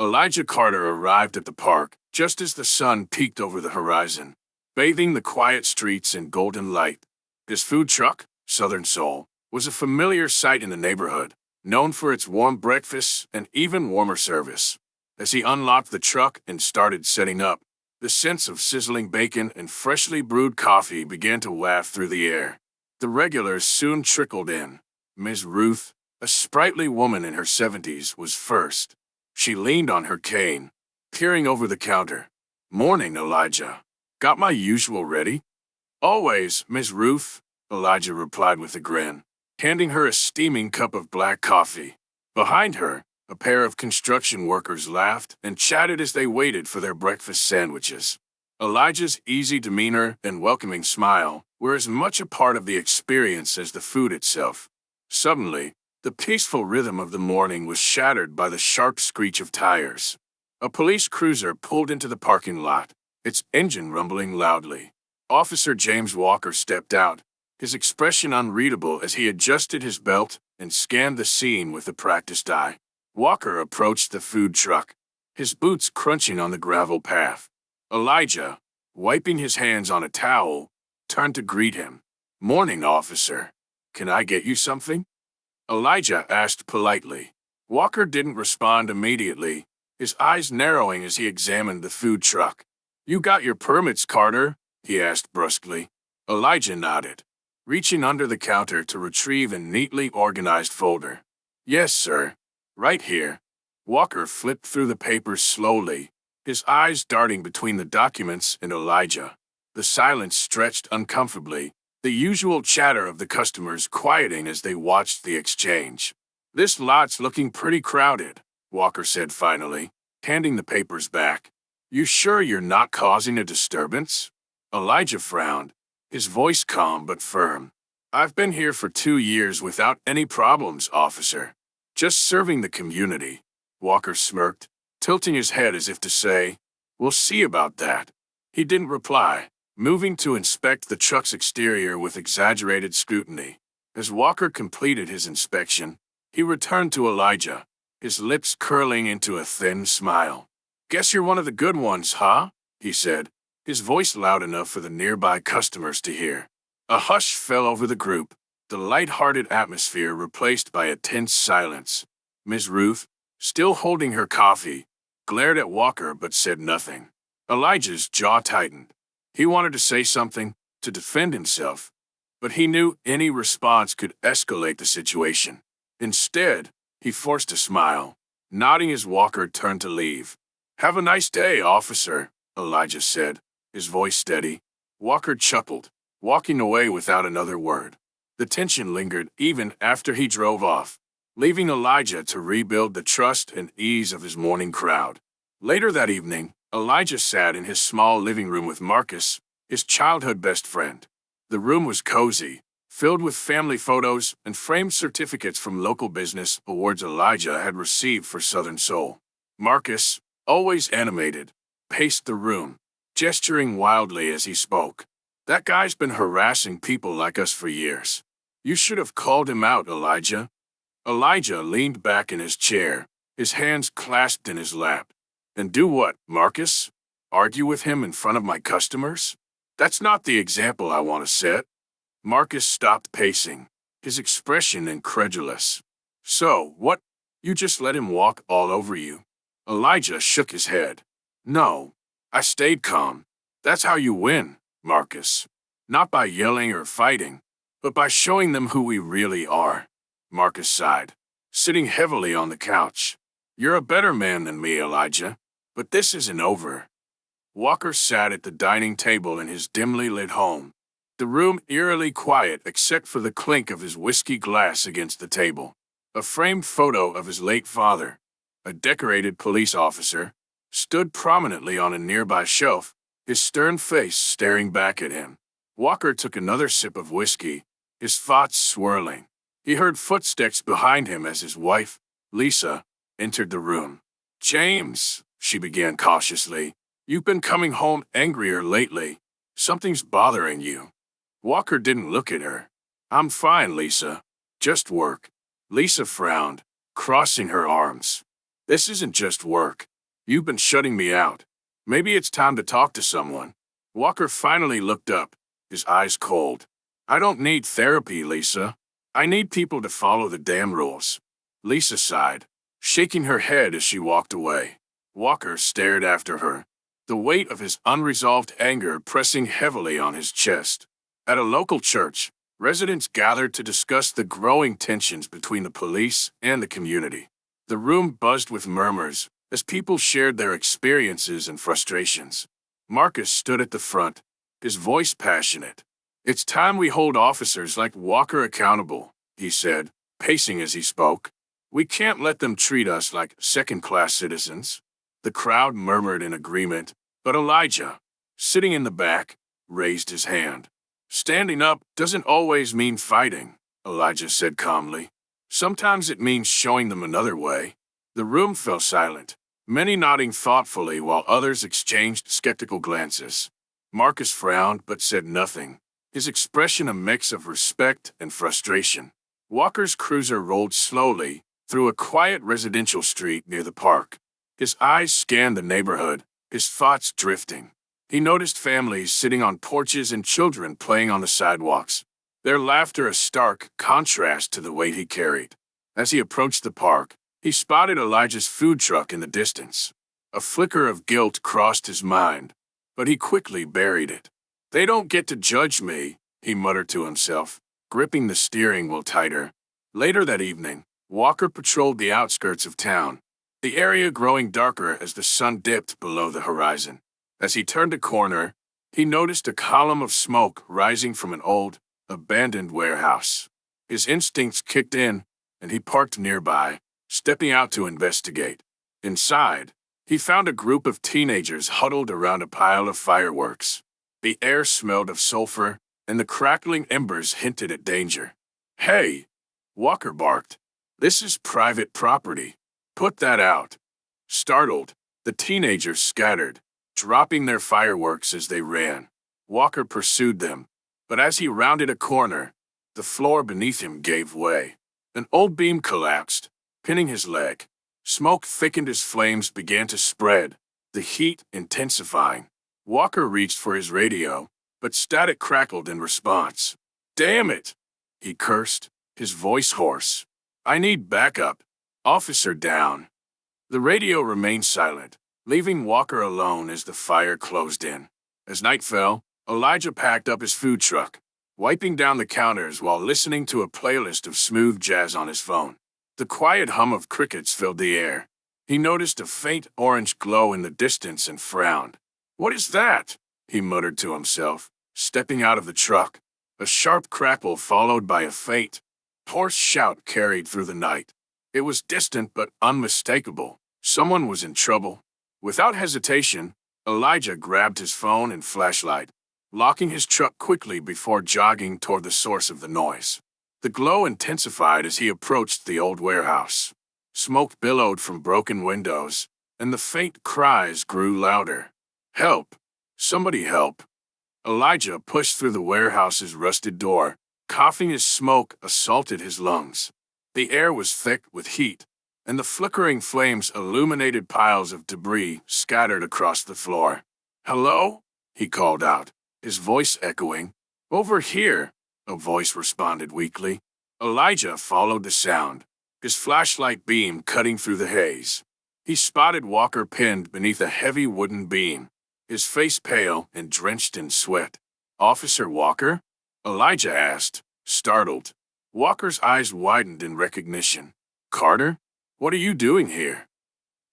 Elijah Carter arrived at the park just as the sun peeked over the horizon, bathing the quiet streets in golden light. His food truck, Southern Soul, was a familiar sight in the neighborhood, known for its warm breakfasts and even warmer service. As he unlocked the truck and started setting up, the sense of sizzling bacon and freshly brewed coffee began to waft through the air. The regulars soon trickled in. Ms. Ruth, a sprightly woman in her 70s, was first. She leaned on her cane, peering over the counter. "Morning, Elijah. Got my usual ready?" "Always, Ms. Ruth," Elijah replied with a grin, handing her a steaming cup of black coffee. Behind her, a pair of construction workers laughed and chatted as they waited for their breakfast sandwiches. Elijah's easy demeanor and welcoming smile were as much a part of the experience as the food itself. Suddenly, the peaceful rhythm of the morning was shattered by the sharp screech of tires. A police cruiser pulled into the parking lot, its engine rumbling loudly. Officer James Walker stepped out, his expression unreadable as he adjusted his belt and scanned the scene with a practiced eye. Walker approached the food truck, his boots crunching on the gravel path. Elijah, wiping his hands on a towel, turned to greet him. "Morning, officer. Can I get you something?" Elijah asked politely. Walker didn't respond immediately, his eyes narrowing as he examined the food truck. "You got your permits, Carter?" he asked brusquely. Elijah nodded, reaching under the counter to retrieve a neatly organized folder. "Yes, sir. Right here." Walker flipped through the papers slowly, his eyes darting between the documents and Elijah. The silence stretched uncomfortably, the usual chatter of the customers quieting as they watched the exchange. "This lot's looking pretty crowded," Walker said finally, handing the papers back. "You sure you're not causing a disturbance?" Elijah frowned, his voice calm but firm. "I've been here for 2 years without any problems, officer. Just serving the community." Walker smirked, tilting his head as if to say, "We'll see about that." He didn't reply, moving to inspect the truck's exterior with exaggerated scrutiny. As Walker completed his inspection, he returned to Elijah, his lips curling into a thin smile. "Guess you're one of the good ones, huh?" he said, his voice loud enough for the nearby customers to hear. A hush fell over the group, the light-hearted atmosphere replaced by a tense silence. Ms. Ruth, still holding her coffee, glared at Walker but said nothing. Elijah's jaw tightened. He wanted to say something, to defend himself, but he knew any response could escalate the situation. Instead, he forced a smile, nodding as Walker turned to leave. "Have a nice day, officer," Elijah said, his voice steady. Walker chuckled, walking away without another word. The tension lingered even after he drove off, leaving Elijah to rebuild the trust and ease of his morning crowd. Later that evening, Elijah sat in his small living room with Marcus, his childhood best friend. The room was cozy, filled with family photos and framed certificates from local business awards Elijah had received for Southern Soul. Marcus, always animated, paced the room, gesturing wildly as he spoke. "That guy's been harassing people like us for years. You should have called him out, Elijah." Elijah leaned back in his chair, his hands clasped in his lap. "And do what, Marcus? Argue with him in front of my customers? That's not the example I want to set." Marcus stopped pacing, his expression incredulous. "So, what? You just let him walk all over you?" Elijah shook his head. "No, I stayed calm. That's how you win, Marcus. Not by yelling or fighting, but by showing them who we really are." Marcus sighed, sitting heavily on the couch. "You're a better man than me, Elijah, but this isn't over." Walker sat at the dining table in his dimly lit home, the room eerily quiet except for the clink of his whiskey glass against the table. A framed photo of his late father, a decorated police officer, stood prominently on a nearby shelf, his stern face staring back at him. Walker took another sip of whiskey, his thoughts swirling. He heard footsteps behind him as his wife, Lisa, entered the room. "James," she began cautiously, "you've been coming home angrier lately. Something's bothering you." Walker didn't look at her. "I'm fine, Lisa. Just work." Lisa frowned, crossing her arms. "This isn't just work. You've been shutting me out. Maybe it's time to talk to someone. Walker finally looked up, his eyes cold. I don't need therapy, Lisa. I need people to follow the damn rules. Lisa sighed, shaking her head as she walked away. Walker stared after her, the weight of his unresolved anger pressing heavily on his chest. At a local church, residents gathered to discuss the growing tensions between the police and the community. The room buzzed with murmurs as people shared their experiences and frustrations. Marcus stood at the front, his voice passionate. It's time we hold officers like Walker accountable, he said, pacing as he spoke. We can't let them treat us like second-class citizens. The crowd murmured in agreement, but Elijah, sitting in the back, raised his hand. Standing up doesn't always mean fighting, Elijah said calmly. Sometimes it means showing them another way. The room fell silent, many nodding thoughtfully while others exchanged skeptical glances. Marcus frowned but said nothing, his expression a mix of respect and frustration. Walker's cruiser rolled slowly through a quiet residential street near the park. His eyes scanned the neighborhood, his thoughts drifting. He noticed families sitting on porches and children playing on the sidewalks, their laughter a stark contrast to the weight he carried. As he approached the park, he spotted Elijah's food truck in the distance. A flicker of guilt crossed his mind, but he quickly buried it. They don't get to judge me, he muttered to himself, gripping the steering wheel tighter. Later that evening, Walker patrolled the outskirts of town, the area growing darker as the sun dipped below the horizon. As he turned a corner, he noticed a column of smoke rising from an old, abandoned warehouse. His instincts kicked in, and he parked nearby, stepping out to investigate. Inside, he found a group of teenagers huddled around a pile of fireworks. The air smelled of sulfur, and the crackling embers hinted at danger. Hey! Walker barked. This is private property. Put that out. Startled, the teenagers scattered, dropping their fireworks as they ran. Walker pursued them, but as he rounded a corner, the floor beneath him gave way. An old beam collapsed, pinning his leg. Smoke thickened as flames began to spread, the heat intensifying. Walker reached for his radio, but static crackled in response. Damn it! He cursed, his voice hoarse. I need backup. Officer down. The radio remained silent, leaving Walker alone as the fire closed in. As night fell, Elijah packed up his food truck, wiping down the counters while listening to a playlist of smooth jazz on his phone. The quiet hum of crickets filled the air. He noticed a faint orange glow in the distance and frowned. What is that? He muttered to himself, stepping out of the truck. A sharp crackle followed by a faint, hoarse shout carried through the night. It was distant but unmistakable. Someone was in trouble. Without hesitation, Elijah grabbed his phone and flashlight, locking his truck quickly before jogging toward the source of the noise. The glow intensified as he approached the old warehouse. Smoke billowed from broken windows, and the faint cries grew louder. Help! Somebody help! Elijah pushed through the warehouse's rusted door, coughing as smoke assaulted his lungs. The air was thick with heat, and the flickering flames illuminated piles of debris scattered across the floor. Hello? He called out, his voice echoing. Over here, a voice responded weakly. Elijah followed the sound, his flashlight beam cutting through the haze. He spotted Walker pinned beneath a heavy wooden beam, his face pale and drenched in sweat. Officer Walker? Elijah asked, startled. Walker's eyes widened in recognition. Carter? What are you doing here?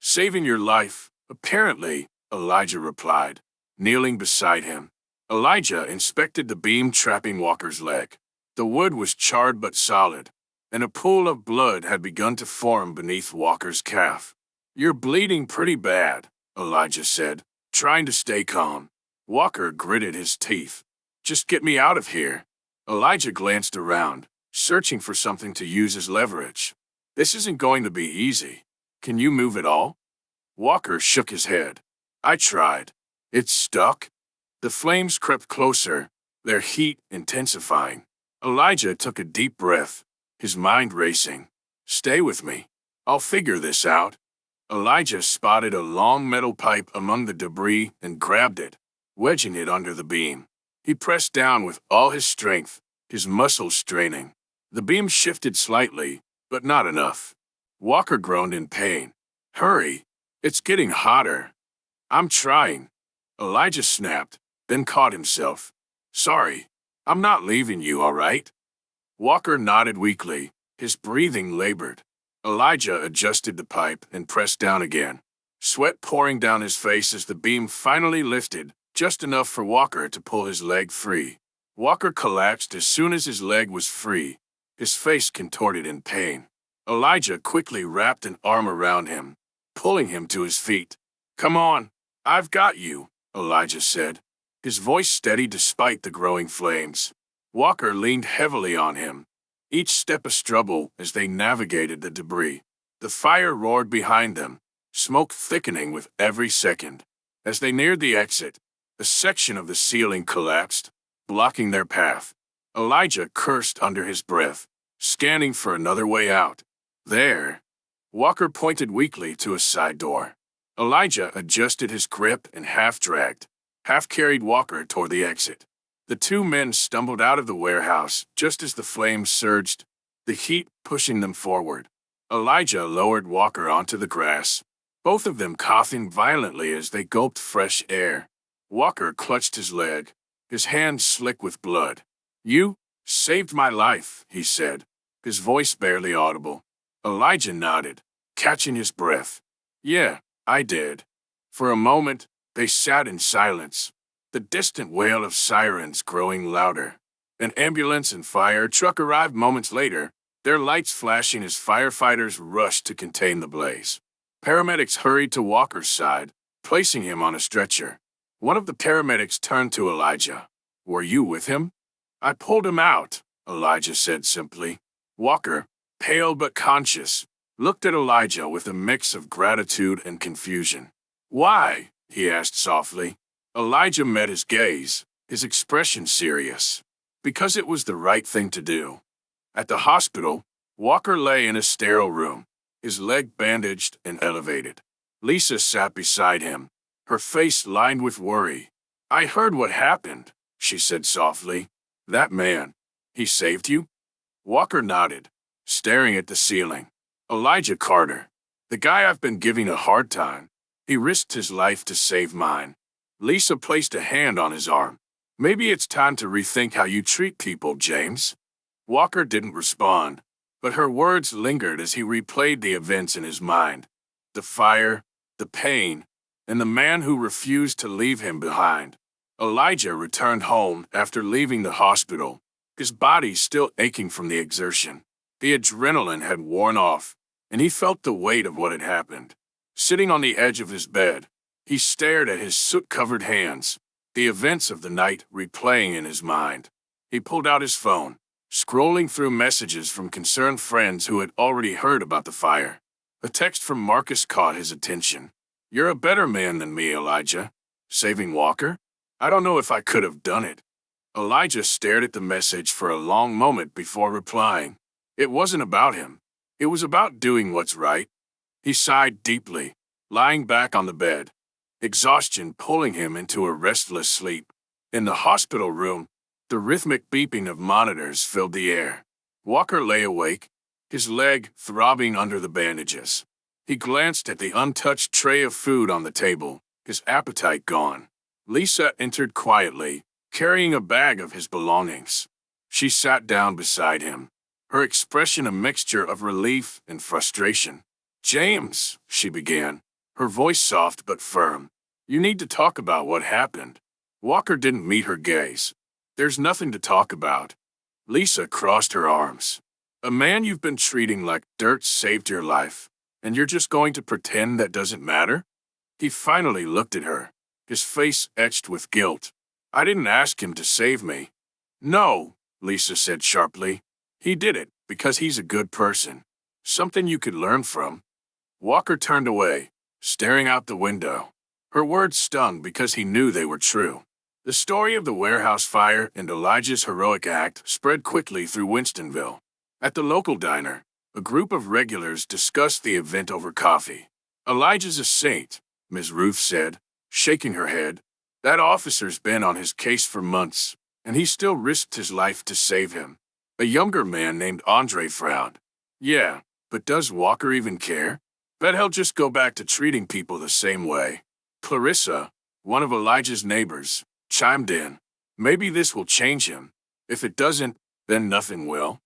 Saving your life, apparently, Elijah replied, kneeling beside him. Elijah inspected the beam trapping Walker's leg. The wood was charred but solid, and a pool of blood had begun to form beneath Walker's calf. You're bleeding pretty bad, Elijah said, trying to stay calm. Walker gritted his teeth. Just get me out of here. Elijah glanced around, searching for something to use as leverage. This isn't going to be easy. Can you move at all? Walker shook his head. I tried. It's stuck. The flames crept closer, their heat intensifying. Elijah took a deep breath, his mind racing. Stay with me. I'll figure this out. Elijah spotted a long metal pipe among the debris and grabbed it, wedging it under the beam. He pressed down with all his strength, his muscles straining. The beam shifted slightly, but not enough. Walker groaned in pain. "Hurry! It's getting hotter." "I'm trying." Elijah snapped, then caught himself. "Sorry, I'm not leaving you, all right?" Walker nodded weakly, his breathing labored. Elijah adjusted the pipe and pressed down again, sweat pouring down his face as the beam finally lifted, just enough for Walker to pull his leg free. Walker collapsed as soon as his leg was free, his face contorted in pain. Elijah quickly wrapped an arm around him, pulling him to his feet. "Come on, I've got you," Elijah said, his voice steady despite the growing flames. Walker leaned heavily on him, each step a struggle as they navigated the debris. The fire roared behind them, smoke thickening with every second. As they neared the exit, a section of the ceiling collapsed, blocking their path. Elijah cursed under his breath, scanning for another way out. "There." Walker pointed weakly to a side door. Elijah adjusted his grip and half-dragged, half-carried Walker toward the exit. The two men stumbled out of the warehouse just as the flames surged, the heat pushing them forward. Elijah lowered Walker onto the grass, both of them coughing violently as they gulped fresh air. Walker clutched his leg, his hands slick with blood. "You saved my life," he said, his voice barely audible. Elijah nodded, catching his breath. "Yeah, I did." For a moment, they sat in silence, the distant wail of sirens growing louder. An ambulance and fire truck arrived moments later, their lights flashing as firefighters rushed to contain the blaze. Paramedics hurried to Walker's side, placing him on a stretcher. One of the paramedics turned to Elijah. "Were you with him?" "I pulled him out," Elijah said simply. Walker, pale but conscious, looked at Elijah with a mix of gratitude and confusion. "Why?" he asked softly. Elijah met his gaze, his expression serious. "Because it was the right thing to do." At the hospital, Walker lay in a sterile room, his leg bandaged and elevated. Lisa sat beside him, her face lined with worry. "I heard what happened," she said softly. "That man, he saved you?" Walker nodded, staring at the ceiling. "Elijah Carter, the guy I've been giving a hard time. He risked his life to save mine." Lisa placed a hand on his arm. "Maybe it's time to rethink how you treat people, James." Walker didn't respond, but her words lingered as he replayed the events in his mind. The fire, the pain, and the man who refused to leave him behind. Elijah returned home after leaving the hospital, his body still aching from the exertion. The adrenaline had worn off, and he felt the weight of what had happened. Sitting on the edge of his bed, he stared at his soot-covered hands, the events of the night replaying in his mind. He pulled out his phone, scrolling through messages from concerned friends who had already heard about the fire. A text from Marcus caught his attention. "You're a better man than me, Elijah. Saving Walker? I don't know if I could have done it." Elijah stared at the message for a long moment before replying. It wasn't about him. It was about doing what's right. He sighed deeply, lying back on the bed, exhaustion pulling him into a restless sleep. In the hospital room, the rhythmic beeping of monitors filled the air. Walker lay awake, his leg throbbing under the bandages. He glanced at the untouched tray of food on the table, his appetite gone. Lisa entered quietly, carrying a bag of his belongings. She sat down beside him, her expression a mixture of relief and frustration. "James," she began, her voice soft but firm, "you need to talk about what happened." Walker didn't meet her gaze. "There's nothing to talk about." Lisa crossed her arms. "A man you've been treating like dirt saved your life, and you're just going to pretend that doesn't matter?" He finally looked at her, his face etched with guilt. "I didn't ask him to save me." "No," Lisa said sharply. "He did it because he's a good person. Something you could learn from." Walker turned away, staring out the window. Her words stung because he knew they were true. The story of the warehouse fire and Elijah's heroic act spread quickly through Winstonville. At the local diner, a group of regulars discussed the event over coffee. Elijah's a saint, Miss Ruth said, shaking her head. That officer's been on his case for months, and he still risked his life to save him. A younger man named Andre frowned. Yeah, but does Walker even care? Bet he'll just go back to treating people the same way. Clarissa, one of Elijah's neighbors, chimed in. Maybe this will change him. If it doesn't, then nothing will.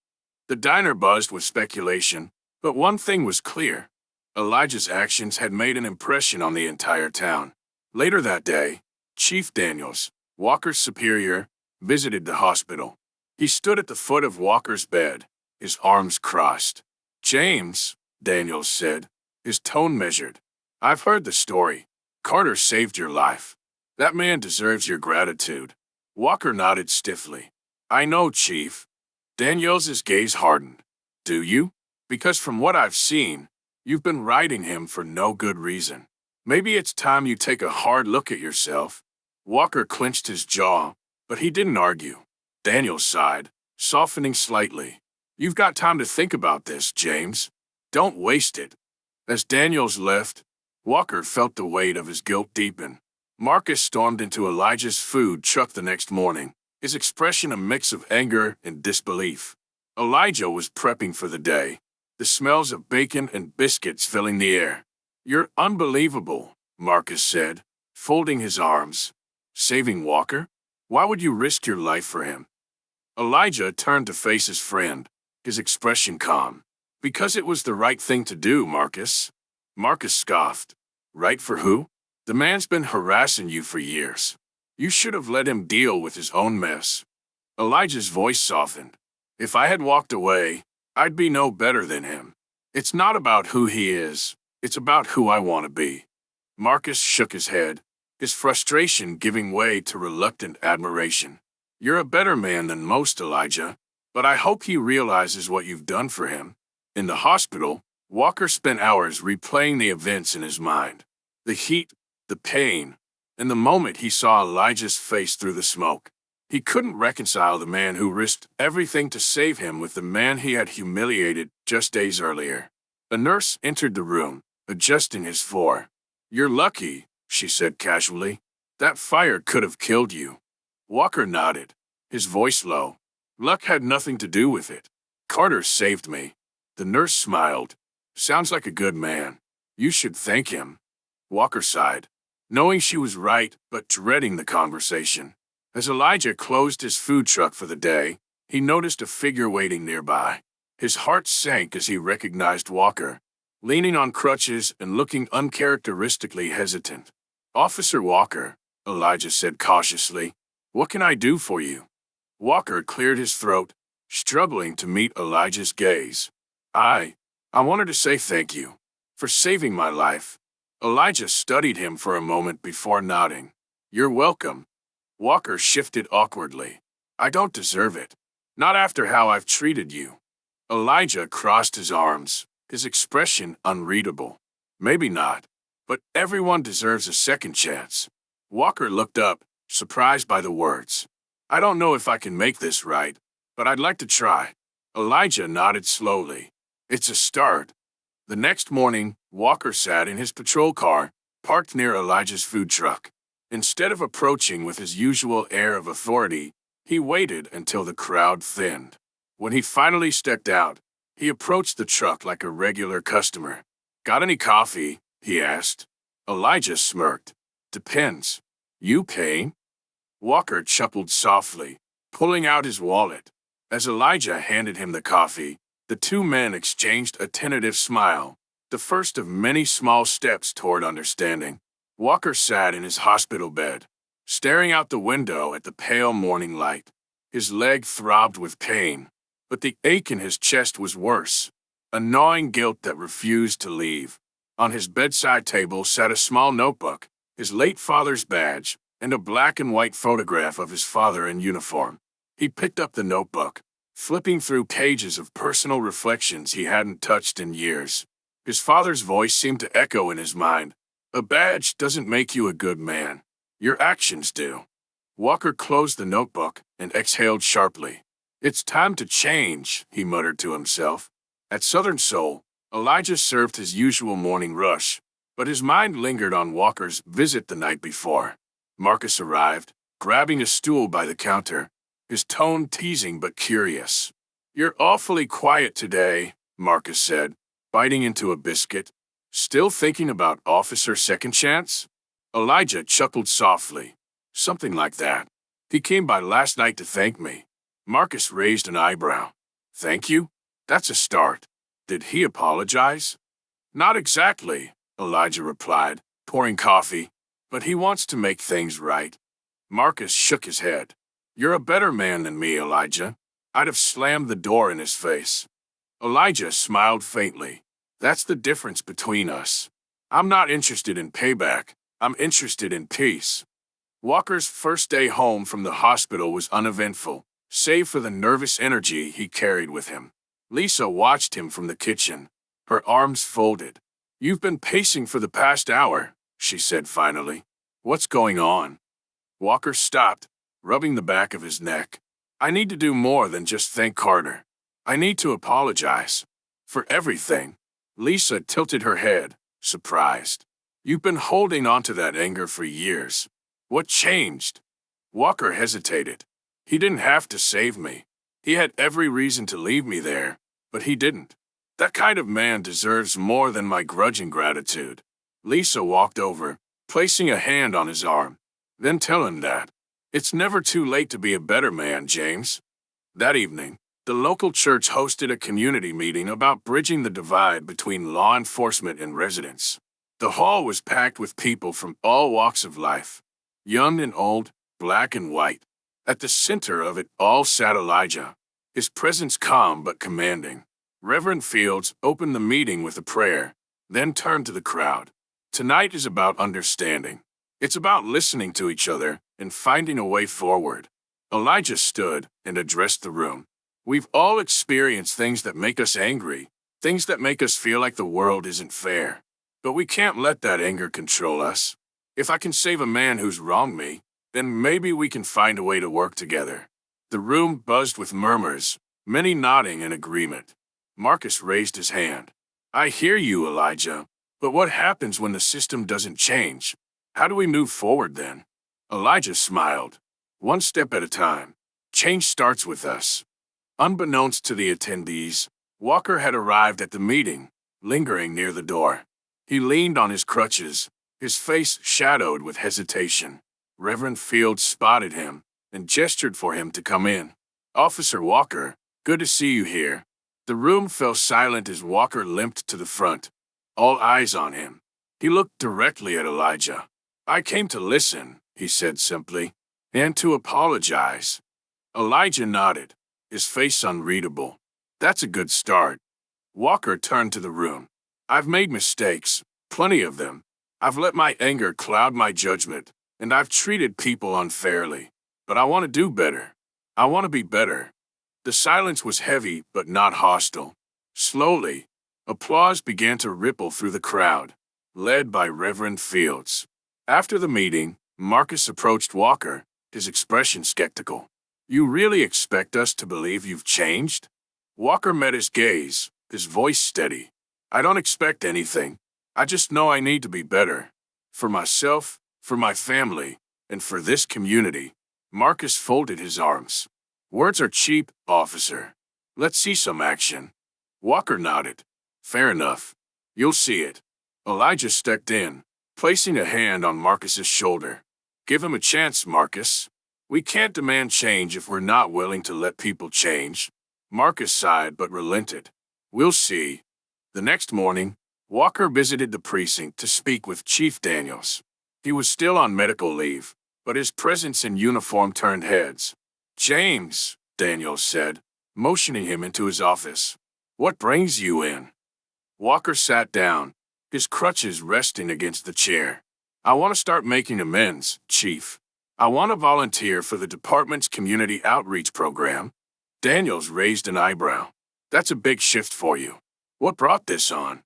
The diner buzzed with speculation, but one thing was clear. Elijah's actions had made an impression on the entire town. Later that day, Chief Daniels, Walker's superior, visited the hospital. He stood at the foot of Walker's bed, his arms crossed. James, Daniels said, his tone measured. I've heard the story. Carter saved your life. That man deserves your gratitude. Walker nodded stiffly. I know, Chief. Daniels' gaze hardened. Do you? Because from what I've seen, you've been riding him for no good reason. Maybe it's time you take a hard look at yourself. Walker clenched his jaw, but he didn't argue. Daniels sighed, softening slightly. You've got time to think about this, James. Don't waste it. As Daniels left, Walker felt the weight of his guilt deepen. Marcus stormed into Elijah's food truck the next morning, his expression a mix of anger and disbelief. Elijah was prepping for the day, the smells of bacon and biscuits filling the air. You're unbelievable, Marcus said, folding his arms. Saving Walker? Why would you risk your life for him? Elijah turned to face his friend, his expression calm. Because it was the right thing to do, Marcus. Marcus scoffed. Right for who? The man's been harassing you for years. You should have let him deal with his own mess. Elijah's voice softened. If I had walked away, I'd be no better than him. It's not about who he is. It's about who I want to be. Marcus shook his head, his frustration giving way to reluctant admiration. You're a better man than most, Elijah, but I hope he realizes what you've done for him. In the hospital, Walker spent hours replaying the events in his mind. The heat, the pain, and the moment he saw Elijah's face through the smoke. He couldn't reconcile the man who risked everything to save him with the man he had humiliated just days earlier. A nurse entered the room, adjusting his floor. You're lucky, she said casually. That fire could have killed you. Walker nodded, his voice low. Luck had nothing to do with it. Carter saved me. The nurse smiled. Sounds like a good man. You should thank him. Walker sighed, knowing she was right but dreading the conversation. As Elijah closed his food truck for the day, he noticed a figure waiting nearby. His heart sank as he recognized Walker, leaning on crutches and looking uncharacteristically hesitant. Officer Walker, Elijah said cautiously, what can I do for you? Walker cleared his throat, struggling to meet Elijah's gaze. I wanted to say thank you for saving my life. Elijah studied him for a moment before nodding. You're welcome. Walker shifted awkwardly. I don't deserve it. Not after how I've treated you. Elijah crossed his arms, his expression unreadable. Maybe not, but everyone deserves a second chance. Walker looked up, surprised by the words. I don't know if I can make this right, but I'd like to try. Elijah nodded slowly. It's a start. The next morning, Walker sat in his patrol car, parked near Elijah's food truck. Instead of approaching with his usual air of authority, he waited until the crowd thinned. When he finally stepped out, he approached the truck like a regular customer. Got any coffee? He asked. Elijah smirked. Depends. You paying? Walker chuckled softly, pulling out his wallet. As Elijah handed him the coffee, the two men exchanged a tentative smile, the first of many small steps toward understanding. Walker sat in his hospital bed, staring out the window at the pale morning light. His leg throbbed with pain, but the ache in his chest was worse, a gnawing guilt that refused to leave. On his bedside table sat a small notebook, his late father's badge, and a black and white photograph of his father in uniform. He picked up the notebook, flipping through pages of personal reflections he hadn't touched in years. His father's voice seemed to echo in his mind. A badge doesn't make you a good man. Your actions do. Walker closed the notebook and exhaled sharply. It's time to change, he muttered to himself. At Southern Soul, Elijah served his usual morning rush, But his mind lingered on Walker's visit the night before. Marcus arrived, grabbing a stool by the counter, his tone teasing but curious. "You're awfully quiet today," Marcus said, biting into a biscuit. "Still thinking about Officer Second Chance?" Elijah chuckled softly. "Something like that. He came by last night to thank me." Marcus raised an eyebrow. "Thank you? That's a start. Did he apologize?" "Not exactly," Elijah replied, pouring coffee, "but he wants to make things right." Marcus shook his head. "You're a better man than me, Elijah." I'd have slammed the door in his face. Elijah smiled faintly. "That's the difference between us. I'm not interested in payback. I'm interested in peace." Walker's first day home from the hospital was uneventful, save for the nervous energy he carried with him. Lisa watched him from the kitchen, her arms folded. "You've been pacing for the past hour," she said finally. "What's going on?" Walker stopped, rubbing the back of his neck. "I need to do more than just thank Carter. I need to apologize. For everything." Lisa tilted her head, surprised. "You've been holding on to that anger for years. What changed?" Walker hesitated. "He didn't have to save me. He had every reason to leave me there, but he didn't. That kind of man deserves more than my grudging gratitude." Lisa walked over, placing a hand on his arm. "Then tell him that. It's never too late to be a better man, James." That evening, the local church hosted a community meeting about bridging the divide between law enforcement and residents. The hall was packed with people from all walks of life, young and old, black and white. At the center of it all sat Elijah, his presence calm but commanding. Reverend Fields opened the meeting with a prayer, then turned to the crowd. "Tonight is about understanding. It's about listening to each other and finding a way forward." Elijah stood and addressed the room. "We've all experienced things that make us angry, things that make us feel like the world isn't fair. But we can't let that anger control us. If I can save a man who's wronged me, then maybe we can find a way to work together." The room buzzed with murmurs, many nodding in agreement. Marcus raised his hand. "I hear you, Elijah, but what happens when the system doesn't change? How do we move forward then?" Elijah smiled. "One step at a time. Change starts with us." Unbeknownst to the attendees, Walker had arrived at the meeting, lingering near the door. He leaned on his crutches, his face shadowed with hesitation. Reverend Fields spotted him and gestured for him to come in. "Officer Walker, good to see you here." The room fell silent as Walker limped to the front, all eyes on him. He looked directly at Elijah. "I came to listen," he said simply, "and to apologize." Elijah nodded, his face unreadable. "That's a good start." Walker turned to the room. "I've made mistakes, plenty of them. I've let my anger cloud my judgment, and I've treated people unfairly. But I want to do better. I want to be better." The silence was heavy but not hostile. Slowly, applause began to ripple through the crowd, led by Reverend Fields. After the meeting, Marcus approached Walker, his expression skeptical. "You really expect us to believe you've changed?" Walker met his gaze, his voice steady. "I don't expect anything. I just know I need to be better. For myself, for my family, and for this community." Marcus folded his arms. "Words are cheap, officer. Let's see some action." Walker nodded. "Fair enough. You'll see it." Elijah stepped in, placing a hand on Marcus's shoulder. "Give him a chance, Marcus. We can't demand change if we're not willing to let people change." Marcus sighed but relented. "We'll see." The next morning, Walker visited the precinct to speak with Chief Daniels. He was still on medical leave, but his presence in uniform turned heads. "James," Daniels said, motioning him into his office. "What brings you in?" Walker sat down, his crutches resting against the chair. "I want to start making amends, Chief. I want to volunteer for the department's community outreach program." Daniels raised an eyebrow. "That's a big shift for you. What brought this on?"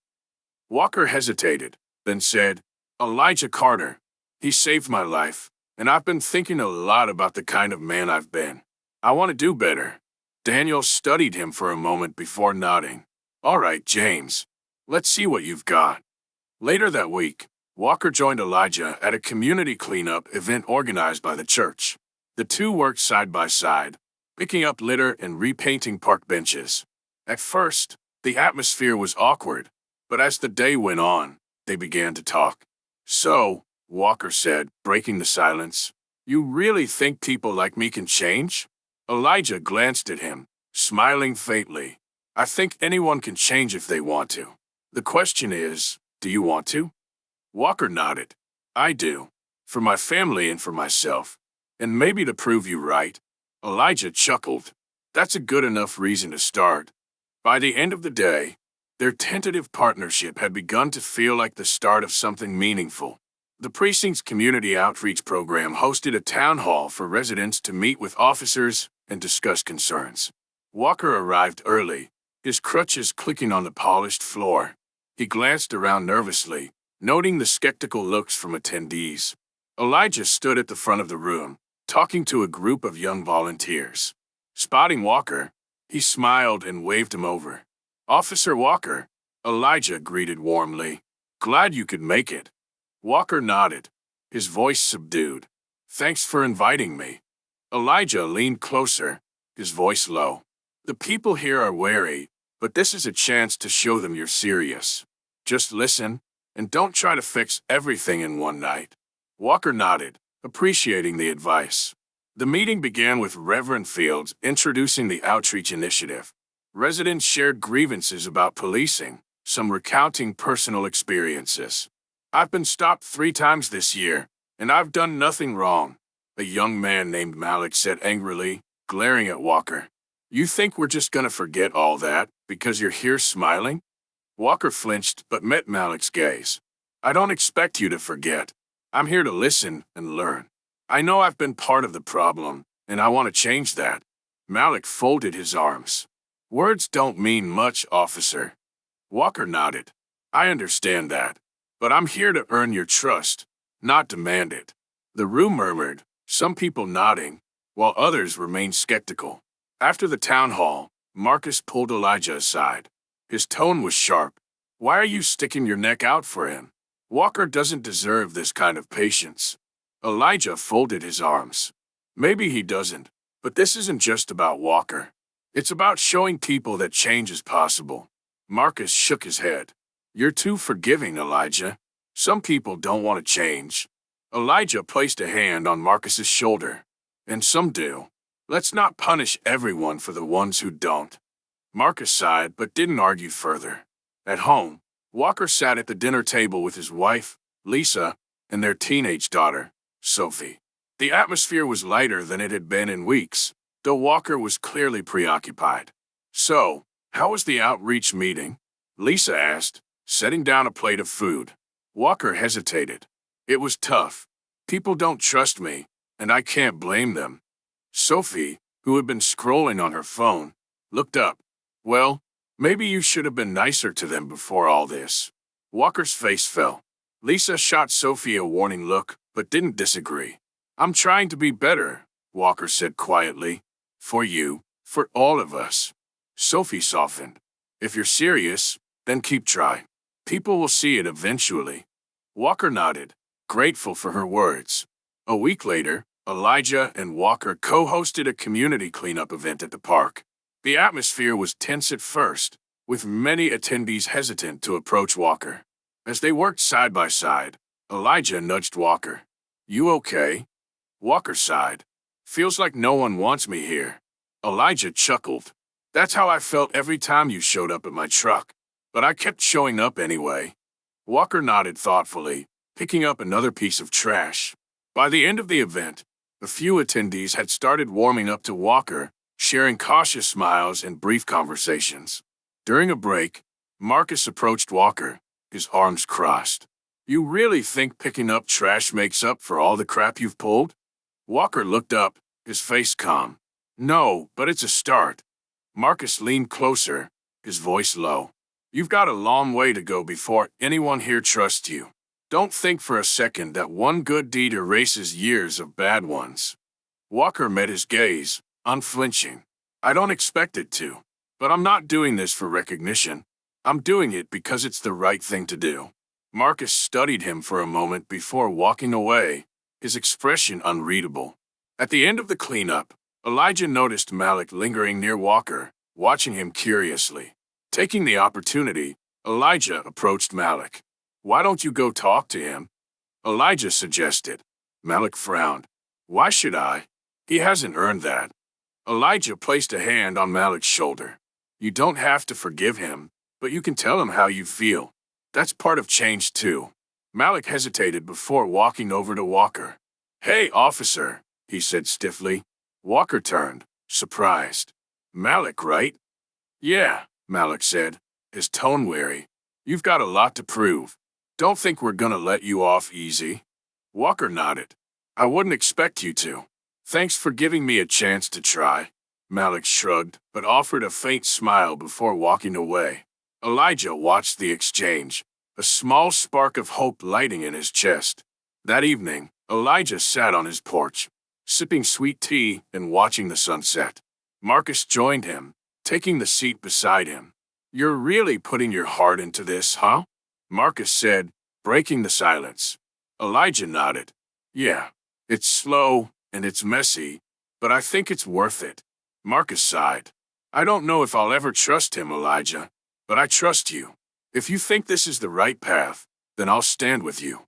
Walker hesitated, then said, "Elijah Carter. He saved my life, and I've been thinking a lot about the kind of man I've been. I want to do better." Daniels studied him for a moment before nodding. "All right, James. Let's see what you've got." Later that week, Walker joined Elijah at a community cleanup event organized by the church. The two worked side by side, picking up litter and repainting park benches. At first, the atmosphere was awkward, but as the day went on, they began to talk. "So," Walker said, breaking the silence, "you really think people like me can change?" Elijah glanced at him, smiling faintly. "I think anyone can change if they want to. The question is, do you want to?" Walker nodded. "I do. For my family and for myself. And maybe to prove you right." Elijah chuckled. "That's a good enough reason to start." By the end of the day, their tentative partnership had begun to feel like the start of something meaningful. The precinct's community outreach program hosted a town hall for residents to meet with officers and discuss concerns. Walker arrived early, his crutches clicking on the polished floor. He glanced around nervously, noting the skeptical looks from attendees. Elijah stood at the front of the room, talking to a group of young volunteers. Spotting Walker, he smiled and waved him over. "Officer Walker," Elijah greeted warmly. "Glad you could make it." Walker nodded, his voice subdued. "Thanks for inviting me." Elijah leaned closer, his voice low. "The people here are wary, but this is a chance to show them you're serious. Just listen, and don't try to fix everything in one night." Walker nodded, appreciating the advice. The meeting began with Reverend Fields introducing the outreach initiative. Residents shared grievances about policing, some recounting personal experiences. "I've been stopped 3 times this year, and I've done nothing wrong," a young man named Malik said angrily, glaring at Walker. "You think we're just gonna forget all that because you're here smiling?" Walker flinched but met Malik's gaze. "I don't expect you to forget. I'm here to listen and learn. I know I've been part of the problem, and I want to change that." Malik folded his arms. "Words don't mean much, officer." Walker nodded. "I understand that, but I'm here to earn your trust, not demand it." The room murmured, some people nodding, while others remained skeptical. After the town hall, Marcus pulled Elijah aside. His tone was sharp. "Why are you sticking your neck out for him? Walker doesn't deserve this kind of patience." Elijah folded his arms. "Maybe he doesn't, but this isn't just about Walker. It's about showing people that change is possible." Marcus shook his head. "You're too forgiving, Elijah. Some people don't want to change." Elijah placed a hand on Marcus's shoulder. "And some do. Let's not punish everyone for the ones who don't." Marcus sighed but didn't argue further. At home, Walker sat at the dinner table with his wife, Lisa, and their teenage daughter, Sophie. The atmosphere was lighter than it had been in weeks, though Walker was clearly preoccupied. "So, how was the outreach meeting?" Lisa asked, setting down a plate of food. Walker hesitated. "It was tough. People don't trust me, and I can't blame them." Sophie, who had been scrolling on her phone, looked up. "Well, maybe you should have been nicer to them before all this." Walker's face fell. Lisa shot Sophie a warning look, but didn't disagree. "I'm trying to be better," Walker said quietly. "For you, for all of us." Sophie softened. "If you're serious, then keep trying. People will see it eventually." Walker nodded, grateful for her words. A week later, Elijah and Walker co-hosted a community cleanup event at the park. The atmosphere was tense at first, with many attendees hesitant to approach Walker. As they worked side by side, Elijah nudged Walker. "You okay?" Walker sighed. "Feels like no one wants me here." Elijah chuckled. "That's how I felt every time you showed up at my truck. But I kept showing up anyway." Walker nodded thoughtfully, picking up another piece of trash. By the end of the event, a few attendees had started warming up to Walker, sharing cautious smiles and brief conversations. During a break, Marcus approached Walker, his arms crossed. "You really think picking up trash makes up for all the crap you've pulled?" Walker looked up, his face calm. "No, but it's a start." Marcus leaned closer, his voice low. "You've got a long way to go before anyone here trusts you. Don't think for a second that one good deed erases years of bad ones." Walker met his gaze, unflinching. "I don't expect it to, but I'm not doing this for recognition. I'm doing it because it's the right thing to do." Marcus studied him for a moment before walking away, his expression unreadable. At the end of the cleanup, Elijah noticed Malik lingering near Walker, watching him curiously. Taking the opportunity, Elijah approached Malik. "Why don't you go talk to him?" Elijah suggested. Malik frowned. "Why should I? He hasn't earned that." Elijah placed a hand on Malik's shoulder. "You don't have to forgive him, but you can tell him how you feel. That's part of change too." Malik hesitated before walking over to Walker. "Hey, officer," he said stiffly. Walker turned, surprised. "Malik, right?" "Yeah," Malik said, his tone wary. "You've got a lot to prove. Don't think we're gonna let you off easy." Walker nodded. "I wouldn't expect you to. Thanks for giving me a chance to try." Malik shrugged, but offered a faint smile before walking away. Elijah watched the exchange, a small spark of hope lighting in his chest. That evening, Elijah sat on his porch, sipping sweet tea and watching the sunset. Marcus joined him, taking the seat beside him. "You're really putting your heart into this, huh?" Marcus said, breaking the silence. Elijah nodded. "Yeah, it's slow and it's messy, but I think it's worth it." Marcus sighed. "I don't know if I'll ever trust him, Elijah, but I trust you. If you think this is the right path, then I'll stand with you."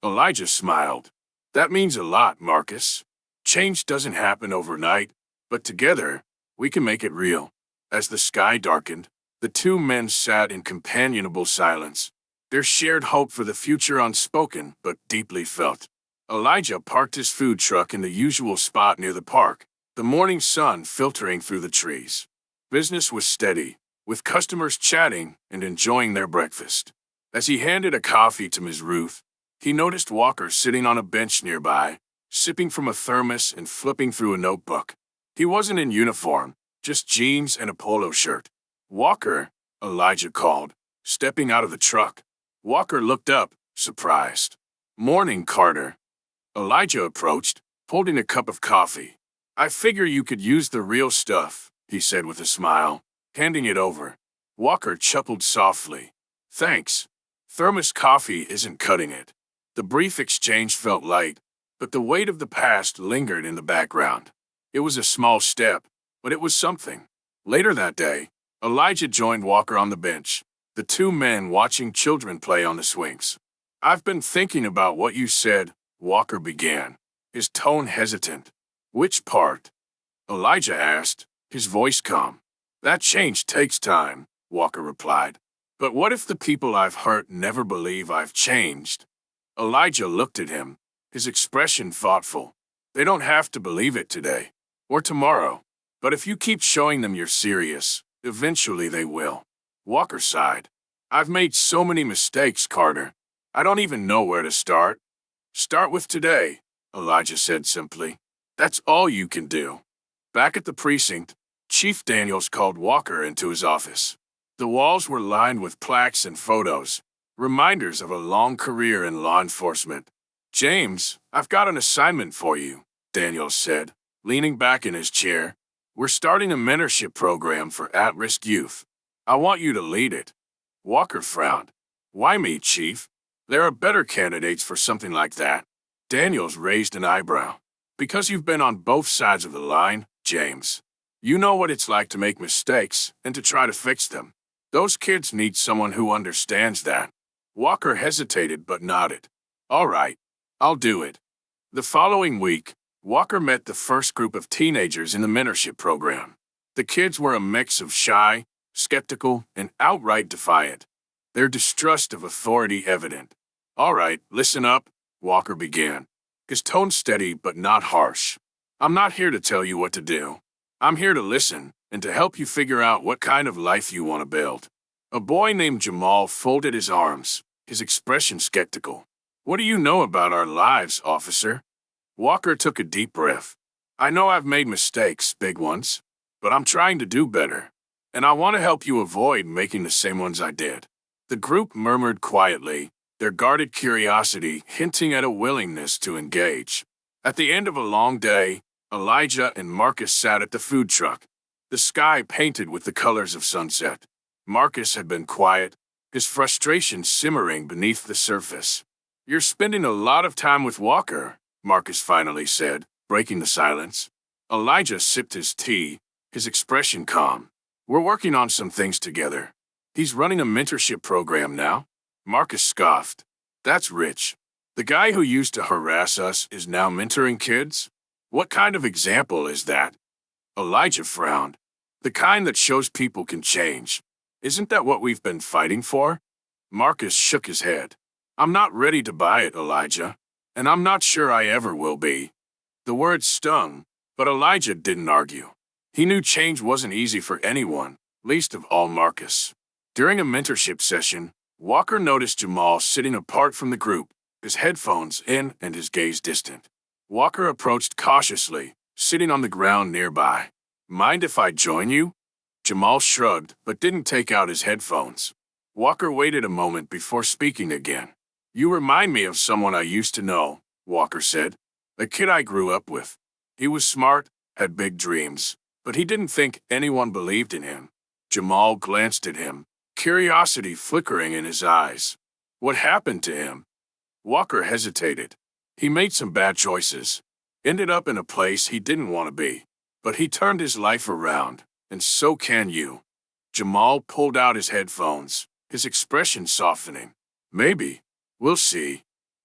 Elijah smiled. "That means a lot, Marcus. Change doesn't happen overnight, but together, we can make it real." As the sky darkened, the two men sat in companionable silence, their shared hope for the future unspoken but deeply felt. Elijah parked his food truck in the usual spot near the park, the morning sun filtering through the trees. Business was steady, with customers chatting and enjoying their breakfast. As he handed a coffee to Ms. Ruth, he noticed Walker sitting on a bench nearby, sipping from a thermos and flipping through a notebook. He wasn't in uniform, just jeans and a polo shirt. "Walker," Elijah called, stepping out of the truck. Walker looked up, surprised. "Morning, Carter." Elijah approached, holding a cup of coffee. "I figure you could use the real stuff," he said with a smile, handing it over. Walker chuckled softly. "Thanks. Thermos coffee isn't cutting it." The brief exchange felt light, but the weight of the past lingered in the background. It was a small step, but it was something. Later that day, Elijah joined Walker on the bench, the two men watching children play on the swings. "I've been thinking about what you said," Walker began, his tone hesitant. "Which part?" Elijah asked, his voice calm. "That change takes time," Walker replied. "But what if the people I've hurt never believe I've changed?" Elijah looked at him, his expression thoughtful. "They don't have to believe it today, or tomorrow, but if you keep showing them you're serious, eventually they will." Walker sighed. "I've made so many mistakes, Carter. I don't even know where to start." "Start with today," Elijah said simply. "That's all you can do." Back at the precinct, Chief Daniels called Walker into his office. The walls were lined with plaques and photos, reminders of a long career in law enforcement. "James, I've got an assignment for you," Daniels said, leaning back in his chair. "We're starting a mentorship program for at-risk youth. I want you to lead it." Walker frowned. "Why me, Chief? There are better candidates for something like that." Daniels raised an eyebrow. "Because you've been on both sides of the line, James. You know what it's like to make mistakes and to try to fix them. Those kids need someone who understands that." Walker hesitated but nodded. "All right, I'll do it." The following week, Walker met the first group of teenagers in the mentorship program. The kids were a mix of shy, skeptical, and outright defiant, their distrust of authority evident. "All right, listen up," Walker began, his tone steady but not harsh. "I'm not here to tell you what to do. I'm here to listen and to help you figure out what kind of life you want to build." A boy named Jamal folded his arms, his expression skeptical. "What do you know about our lives, officer?" Walker took a deep breath. "I know I've made mistakes, big ones, but I'm trying to do better, and I want to help you avoid making the same ones I did." The group murmured quietly, their guarded curiosity hinting at a willingness to engage. At the end of a long day, Elijah and Marcus sat at the food truck, the sky painted with the colors of sunset. Marcus had been quiet, his frustration simmering beneath the surface. "You're spending a lot of time with Walker," Marcus finally said, breaking the silence. Elijah sipped his tea, his expression calm. "We're working on some things together. He's running a mentorship program now." Marcus scoffed. "That's rich. The guy who used to harass us is now mentoring kids? What kind of example is that?" Elijah frowned. "The kind that shows people can change. Isn't that what we've been fighting for?" Marcus shook his head. "I'm not ready to buy it, Elijah, and I'm not sure I ever will be." The words stung, but Elijah didn't argue. He knew change wasn't easy for anyone, least of all Marcus. During a mentorship session, Walker noticed Jamal sitting apart from the group, his headphones in and his gaze distant. Walker approached cautiously, sitting on the ground nearby. "Mind if I join you?" Jamal shrugged, but didn't take out his headphones. Walker waited a moment before speaking again. "You remind me of someone I used to know," Walker said. "A kid I grew up with. He was smart, had big dreams, but he didn't think anyone believed in him." Jamal glanced at him, curiosity flickering in his eyes. "What happened to him?" Walker hesitated. "He made some bad choices. Ended up in a place he didn't want to be. But he turned his life around, and so can you." Jamal pulled out his headphones, his expression softening. "Maybe. We'll see."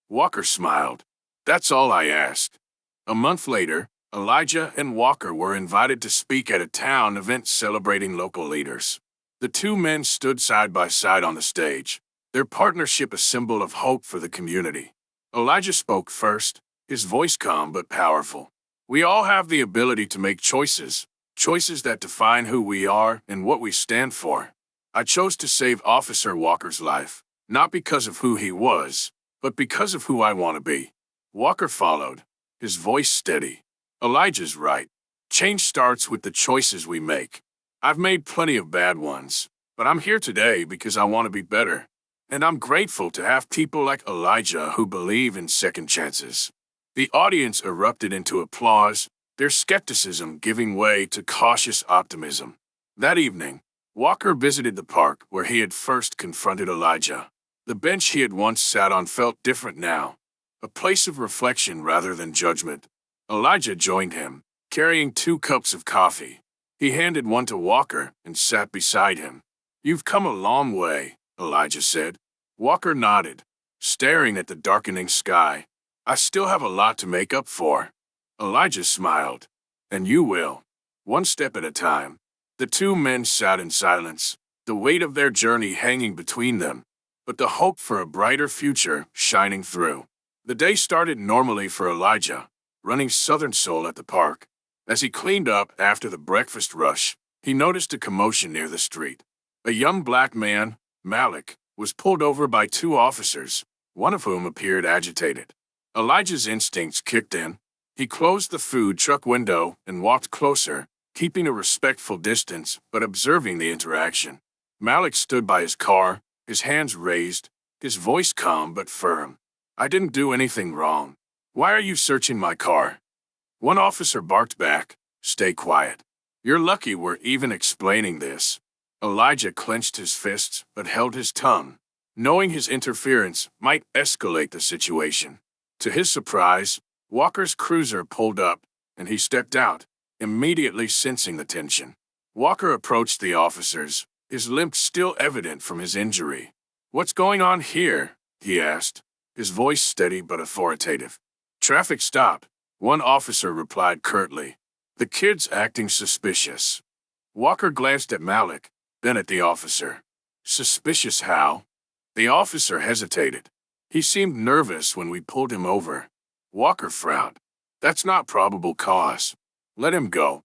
Walker smiled. "That's all I asked." A month later, Elijah and Walker were invited to speak at a town event celebrating local leaders. The two men stood side by side on the stage, their partnership a symbol of hope for the community. Elijah spoke first, his voice calm but powerful. "We all have the ability to make choices, choices that define who we are and what we stand for. I chose to save Officer Walker's life, not because of who he was, but because of who I want to be." Walker followed, his voice steady. "Elijah's right. Change starts with the choices we make. I've made plenty of bad ones, but I'm here today because I want to be better. And I'm grateful to have people like Elijah who believe in second chances." The audience erupted into applause, their skepticism giving way to cautious optimism. That evening, Walker visited the park where he had first confronted Elijah. The bench he had once sat on felt different now, a place of reflection rather than judgment. Elijah joined him, carrying 2 cups of coffee. He handed one to Walker and sat beside him. "You've come a long way," Elijah said. Walker nodded, staring at the darkening sky. "I still have a lot to make up for." Elijah smiled. "And you will. One step at a time." The two men sat in silence, the weight of their journey hanging between them, but the hope for a brighter future shining through. The day started normally for Elijah, running Southern Soul at the park. As he cleaned up after the breakfast rush, he noticed a commotion near the street. A young black man, Malik, was pulled over by 2 officers, one of whom appeared agitated. Elijah's instincts kicked in. He closed the food truck window and walked closer, keeping a respectful distance but observing the interaction. Malik stood by his car, his hands raised, his voice calm but firm. "I didn't do anything wrong. Why are you searching my car?" One officer barked back, "Stay quiet. You're lucky we're even explaining this." Elijah clenched his fists but held his tongue, knowing his interference might escalate the situation. To his surprise, Walker's cruiser pulled up, and he stepped out, immediately sensing the tension. Walker approached the officers, his limp still evident from his injury. "What's going on here?" he asked, his voice steady but authoritative. "Traffic stop," one officer replied curtly. "The kid's acting suspicious." Walker glanced at Malik, then at the officer. "Suspicious how?" The officer hesitated. "He seemed nervous when we pulled him over." Walker frowned. "That's not probable cause. Let him go."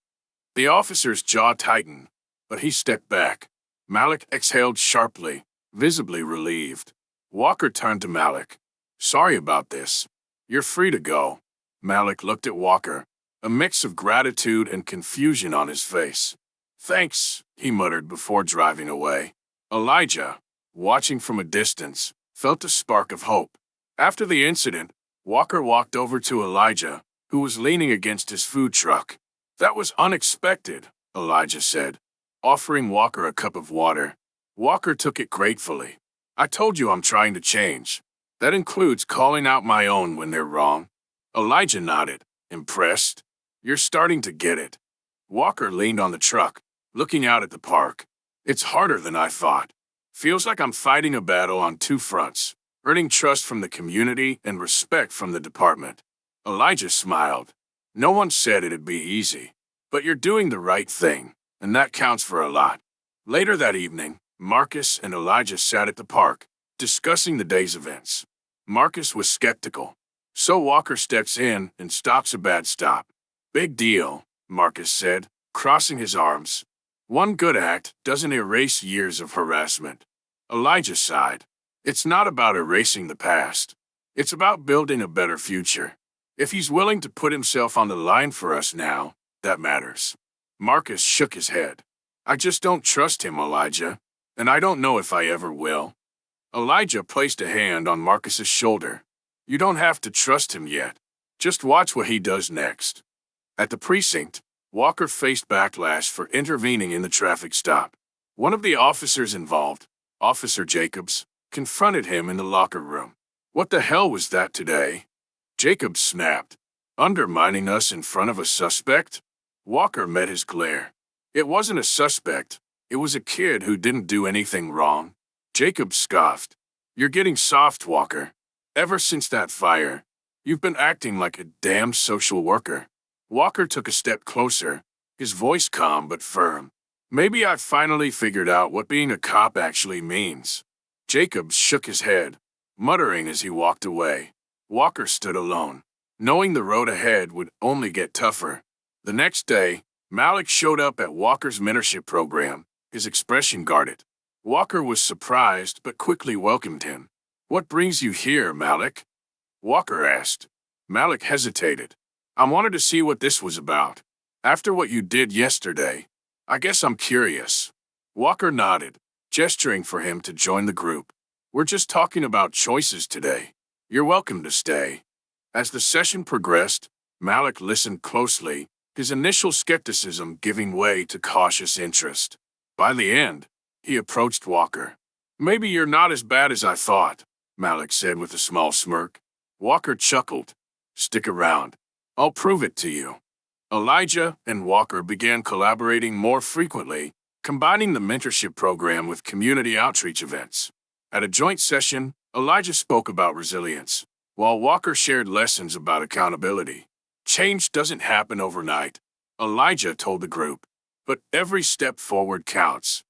The officer's jaw tightened, but he stepped back. Malik exhaled sharply, visibly relieved. Walker turned to Malik. "Sorry about this. You're free to go." Malik looked at Walker, a mix of gratitude and confusion on his face. "Thanks," he muttered before driving away. Elijah, watching from a distance, felt a spark of hope. After the incident, Walker walked over to Elijah, who was leaning against his food truck. "That was unexpected," Elijah said, offering Walker a cup of water. Walker took it gratefully. I told you I'm trying to change. That includes calling out my own when they're wrong. Elijah nodded, impressed. You're starting to get it. Walker leaned on the truck, looking out at the park. It's harder than I thought. Feels like I'm fighting a battle on two fronts, earning trust from the community and respect from the department. Elijah smiled. No one said it'd be easy, but you're doing the right thing, and that counts for a lot. Later that evening, Marcus and Elijah sat at the park, discussing the day's events. Marcus was skeptical, so Walker steps in and stops a bad stop. Big deal, Marcus said, crossing his arms. One good act doesn't erase years of harassment. Elijah sighed. It's not about erasing the past. It's about building a better future. If he's willing to put himself on the line for us now, that matters. Marcus shook his head. I just don't trust him, Elijah, and I don't know if I ever will. Elijah placed a hand on Marcus's shoulder. You don't have to trust him yet. Just watch what he does next. At the precinct, Walker faced backlash for intervening in the traffic stop. One of the officers involved, Officer Jacobs, confronted him in the locker room. What the hell was that today? Jacobs snapped. Undermining us in front of a suspect? Walker met his glare. It wasn't a suspect. It was a kid who didn't do anything wrong. Jacobs scoffed. You're getting soft, Walker. Ever since that fire, you've been acting like a damn social worker. Walker took a step closer, his voice calm but firm. Maybe I've finally figured out what being a cop actually means. Jacobs shook his head, muttering as he walked away. Walker stood alone, knowing the road ahead would only get tougher. The next day, Malik showed up at Walker's mentorship program, his expression guarded. Walker was surprised but quickly welcomed him. What brings you here, Malik? Walker asked. Malik hesitated. I wanted to see what this was about. After what you did yesterday, I guess I'm curious. Walker nodded, gesturing for him to join the group. We're just talking about choices today. You're welcome to stay. As the session progressed, Malik listened closely, his initial skepticism giving way to cautious interest. By the end, he approached Walker. Maybe you're not as bad as I thought, Malik said with a small smirk. Walker chuckled. Stick around. I'll prove it to you. Elijah and Walker began collaborating more frequently, combining the mentorship program with community outreach events. At a joint session, Elijah spoke about resilience, while Walker shared lessons about accountability. Change doesn't happen overnight, Elijah told the group, but every step forward counts.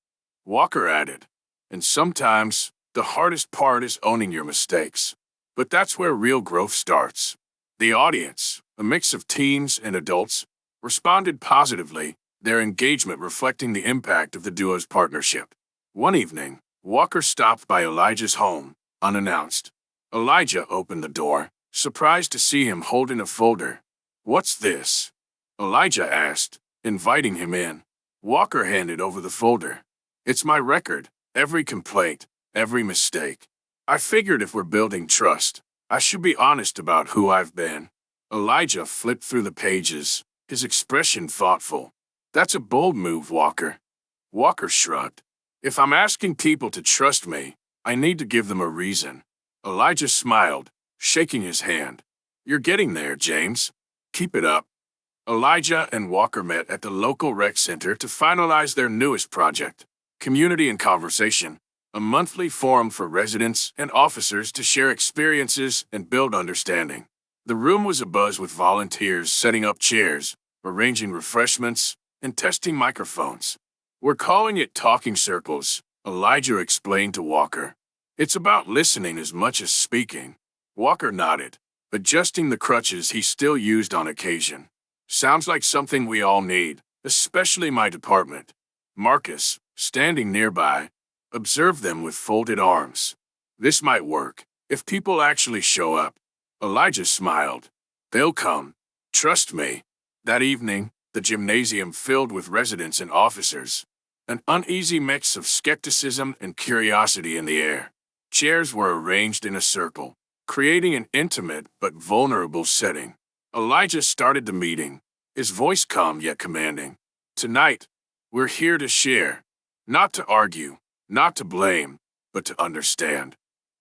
Walker added, and sometimes the hardest part is owning your mistakes. But that's where real growth starts. The audience, a mix of teens and adults, responded positively, their engagement reflecting the impact of the duo's partnership. One evening, Walker stopped by Elijah's home, unannounced. Elijah opened the door, surprised to see him holding a folder. What's this? Elijah asked, inviting him in. Walker handed over the folder. It's my record, every complaint, every mistake. I figured if we're building trust, I should be honest about who I've been. Elijah flipped through the pages, his expression thoughtful. That's a bold move, Walker. Walker shrugged. If I'm asking people to trust me, I need to give them a reason. Elijah smiled, shaking his hand. You're getting there, James. Keep it up. Elijah and Walker met at the local rec center to finalize their newest project, Community in Conversation, a monthly forum for residents and officers to share experiences and build understanding. The room was abuzz with volunteers setting up chairs, arranging refreshments, and testing microphones. We're calling it talking circles, Elijah explained to Walker. It's about listening as much as speaking. Walker nodded, adjusting the crutches he still used on occasion. Sounds like something we all need, especially my department. Marcus, standing nearby, observed them with folded arms. This might work, if people actually show up. Elijah smiled. They'll come. Trust me. That evening, the gymnasium filled with residents and officers. An uneasy mix of skepticism and curiosity in the air. Chairs were arranged in a circle, creating an intimate but vulnerable setting. Elijah started the meeting, his voice calm yet commanding. Tonight, we're here to share, not to argue, not to blame, but to understand.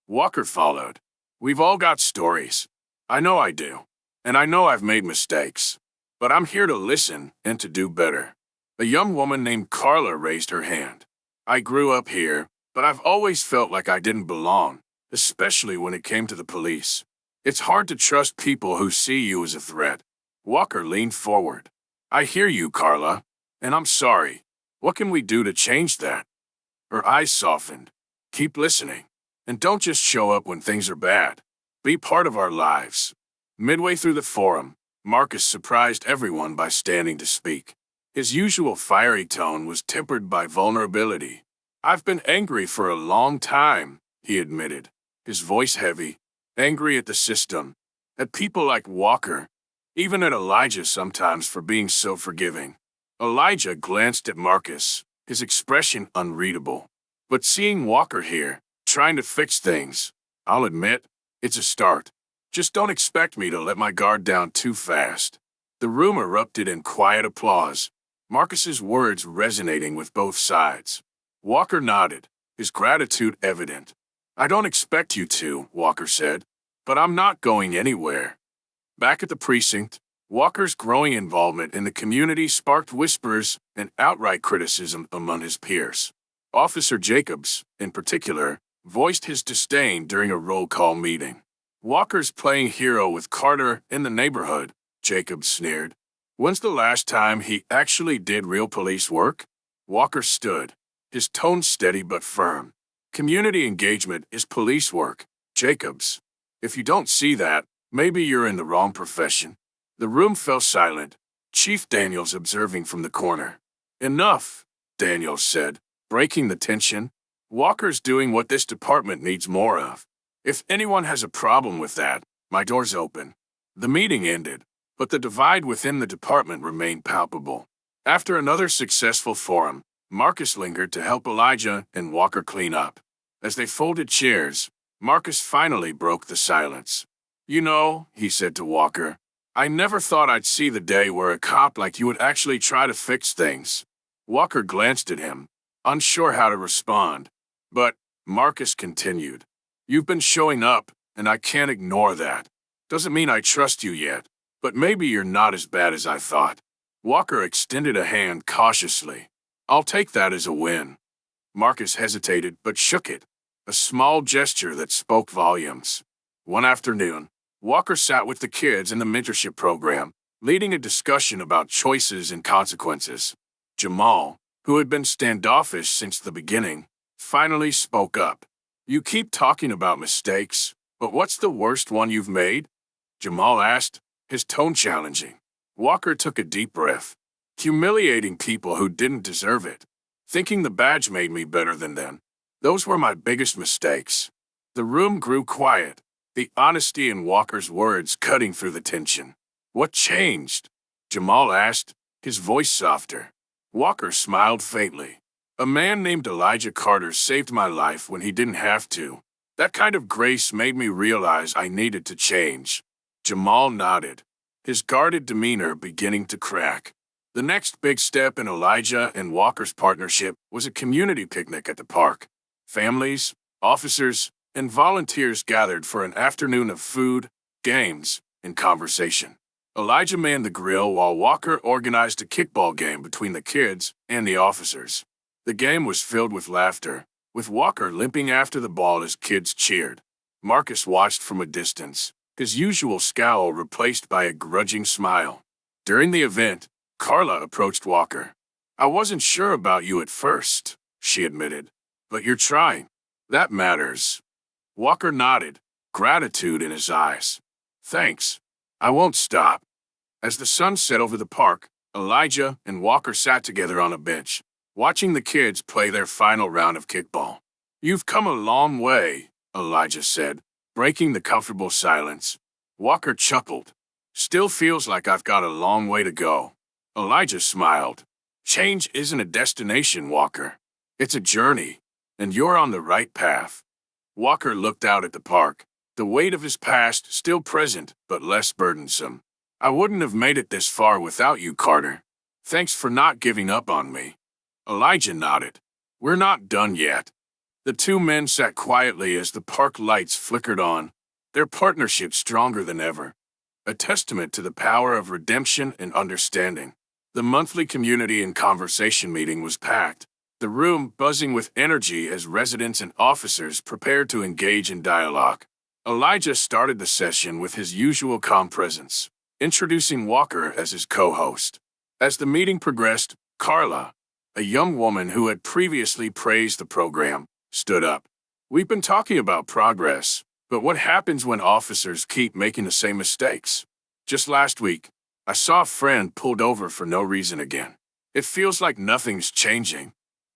Walker followed. We've all got stories. I know I do. And I know I've made mistakes. But I'm here to listen and to do better. A young woman named Carla raised her hand. I grew up here, but I've always felt like I didn't belong, especially when it came to the police. It's hard to trust people who see you as a threat. Walker leaned forward. I hear you, Carla, and I'm sorry. What can we do to change that? Her eyes softened. Keep listening. And don't just show up when things are bad. Be part of our lives. Midway through the forum, Marcus surprised everyone by standing to speak. His usual fiery tone was tempered by vulnerability. I've been angry for a long time, he admitted, his voice heavy, angry at the system, at people like Walker, even at Elijah sometimes for being so forgiving. Elijah glanced at Marcus, his expression unreadable. But seeing Walker here, trying to fix things, I'll admit, it's a start. Just don't expect me to let my guard down too fast. The room erupted in quiet applause, Marcus's words resonating with both sides. Walker nodded, his gratitude evident. I don't expect you to, Walker said, but I'm not going anywhere. Back at the precinct, Walker's growing involvement in the community sparked whispers and outright criticism among his peers. Officer Jacobs, in particular, voiced his disdain during a roll call meeting. Walker's playing hero with Carter in the neighborhood, Jacobs sneered. When's the last time he actually did real police work? Walker stood, his tone steady but firm. Community engagement is police work, Jacobs. If you don't see that, maybe you're in the wrong profession. The room fell silent, Chief Daniels observing from the corner. Enough, Daniels said, breaking the tension. Walker's doing what this department needs more of. If anyone has a problem with that, my door's open. The meeting ended, but the divide within the department remained palpable. After another successful forum, Marcus lingered to help Elijah and Walker clean up. As they folded chairs, Marcus finally broke the silence. You know, he said to Walker, I never thought I'd see the day where a cop like you would actually try to fix things. Walker glanced at him, unsure how to respond. But, Marcus continued, you've been showing up, and I can't ignore that. Doesn't mean I trust you yet, but maybe you're not as bad as I thought. Walker extended a hand cautiously. I'll take that as a win. Marcus hesitated but shook it, a small gesture that spoke volumes. One afternoon, Walker sat with the kids in the mentorship program, leading a discussion about choices and consequences. Jamal, who had been standoffish since the beginning, finally spoke up. You keep talking about mistakes, but what's the worst one you've made? Jamal asked, his tone challenging. Walker took a deep breath. Humiliating people who didn't deserve it. Thinking the badge made me better than them. Those were my biggest mistakes. The room grew quiet, the honesty in Walker's words cutting through the tension. What changed? Jamal asked, his voice softer. Walker smiled faintly. A man named Elijah Carter saved my life when he didn't have to. That kind of grace made me realize I needed to change. Jamal nodded, his guarded demeanor beginning to crack. The next big step in Elijah and Walker's partnership was a community picnic at the park. Families, officers, and volunteers gathered for an afternoon of food, games, and conversation. Elijah manned the grill while Walker organized a kickball game between the kids and the officers. The game was filled with laughter, with Walker limping after the ball as kids cheered. Marcus watched from a distance, his usual scowl replaced by a grudging smile. During the event, Carla approached Walker. I wasn't sure about you at first, she admitted, but you're trying. That matters. Walker nodded, gratitude in his eyes. Thanks. I won't stop. As the sun set over the park, Elijah and Walker sat together on a bench, watching the kids play their final round of kickball. You've come a long way, Elijah said, breaking the comfortable silence. Walker chuckled. Still feels like I've got a long way to go. Elijah smiled. Change isn't a destination, Walker. It's a journey, and you're on the right path. Walker looked out at the park, the weight of his past still present but less burdensome. I wouldn't have made it this far without you, Carter. Thanks for not giving up on me. Elijah nodded. We're not done yet. The two men sat quietly as the park lights flickered on, their partnership stronger than ever, a testament to the power of redemption and understanding. The monthly community and conversation meeting was packed, the room buzzing with energy as residents and officers prepared to engage in dialogue. Elijah started the session with his usual calm presence, introducing Walker as his co-host. As the meeting progressed, Carla, a young woman who had previously praised the program, stood up. "We've been talking about progress, but what happens when officers keep making the same mistakes? Just last week, I saw a friend pulled over for no reason again. It feels like nothing's changing."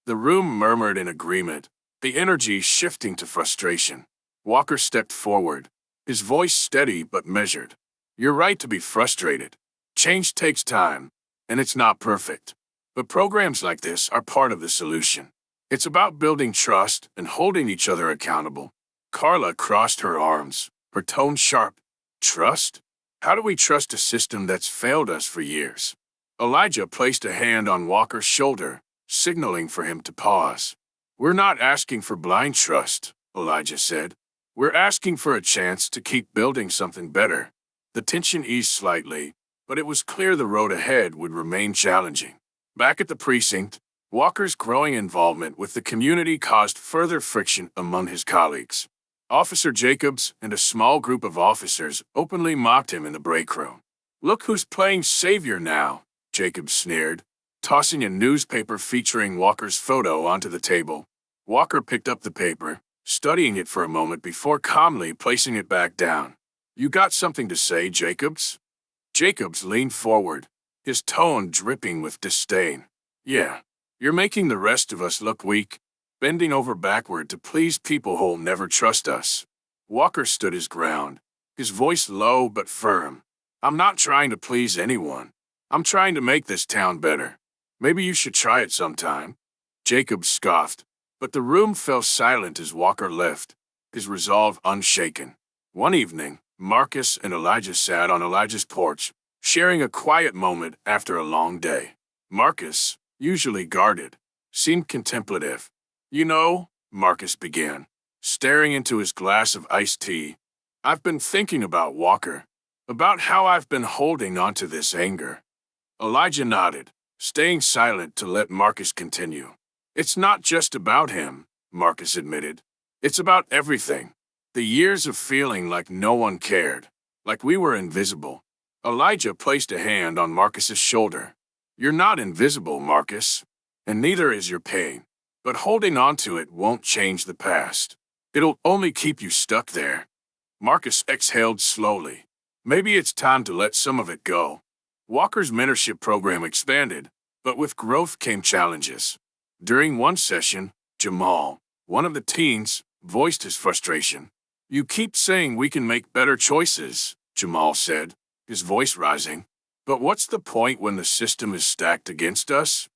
The room murmured in agreement, the energy shifting to frustration. Walker stepped forward, his voice steady but measured. "You're right to be frustrated. Change takes time, and it's not perfect. But programs like this are part of the solution. It's about building trust and holding each other accountable." Carla crossed her arms, her tone sharp. "Trust? How do we trust a system that's failed us for years?" Elijah placed a hand on Walker's shoulder, signaling for him to pause. "We're not asking for blind trust," Elijah said. "We're asking for a chance to keep building something better." The tension eased slightly, but it was clear the road ahead would remain challenging. Back at the precinct, Walker's growing involvement with the community caused further friction among his colleagues. Officer Jacobs and a small group of officers openly mocked him in the break room. "Look who's playing savior now," Jacobs sneered, tossing a newspaper featuring Walker's photo onto the table. Walker picked up the paper, studying it for a moment before calmly placing it back down. "You got something to say, Jacobs?" Jacobs leaned forward, his tone dripping with disdain. "Yeah. You're making the rest of us look weak, bending over backward to please people who'll never trust us." Walker stood his ground, his voice low but firm. "I'm not trying to please anyone. I'm trying to make this town better. Maybe you should try it sometime." Jacobs scoffed, but the room fell silent as Walker left, his resolve unshaken. One evening, Marcus and Elijah sat on Elijah's porch, sharing a quiet moment after a long day. Marcus, usually guarded, seemed contemplative. "You know," Marcus began, staring into his glass of iced tea, "I've been thinking about Walker, about how I've been holding on to this anger." Elijah nodded, staying silent to let Marcus continue. "It's not just about him," Marcus admitted. "It's about everything. The years of feeling like no one cared, like we were invisible." Elijah placed a hand on Marcus's shoulder. "You're not invisible, Marcus, and neither is your pain. But holding on to it won't change the past. It'll only keep you stuck there." Marcus exhaled slowly. "Maybe it's time to let some of it go." Walker's mentorship program expanded, but with growth came challenges. During one session, Jamal, one of the teens, voiced his frustration. "You keep saying we can make better choices," Jamal said, his voice rising. "But what's the point when the system is stacked against us?"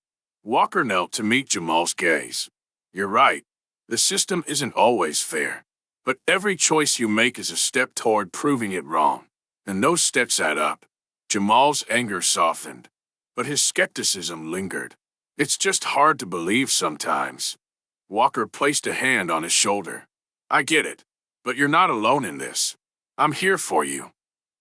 Walker knelt to meet Jamal's gaze. "You're right. The system isn't always fair. But every choice you make is a step toward proving it wrong. And those steps add up." Jamal's anger softened, but his skepticism lingered. "It's just hard to believe sometimes." Walker placed a hand on his shoulder. "I get it, but you're not alone in this. I'm here for you."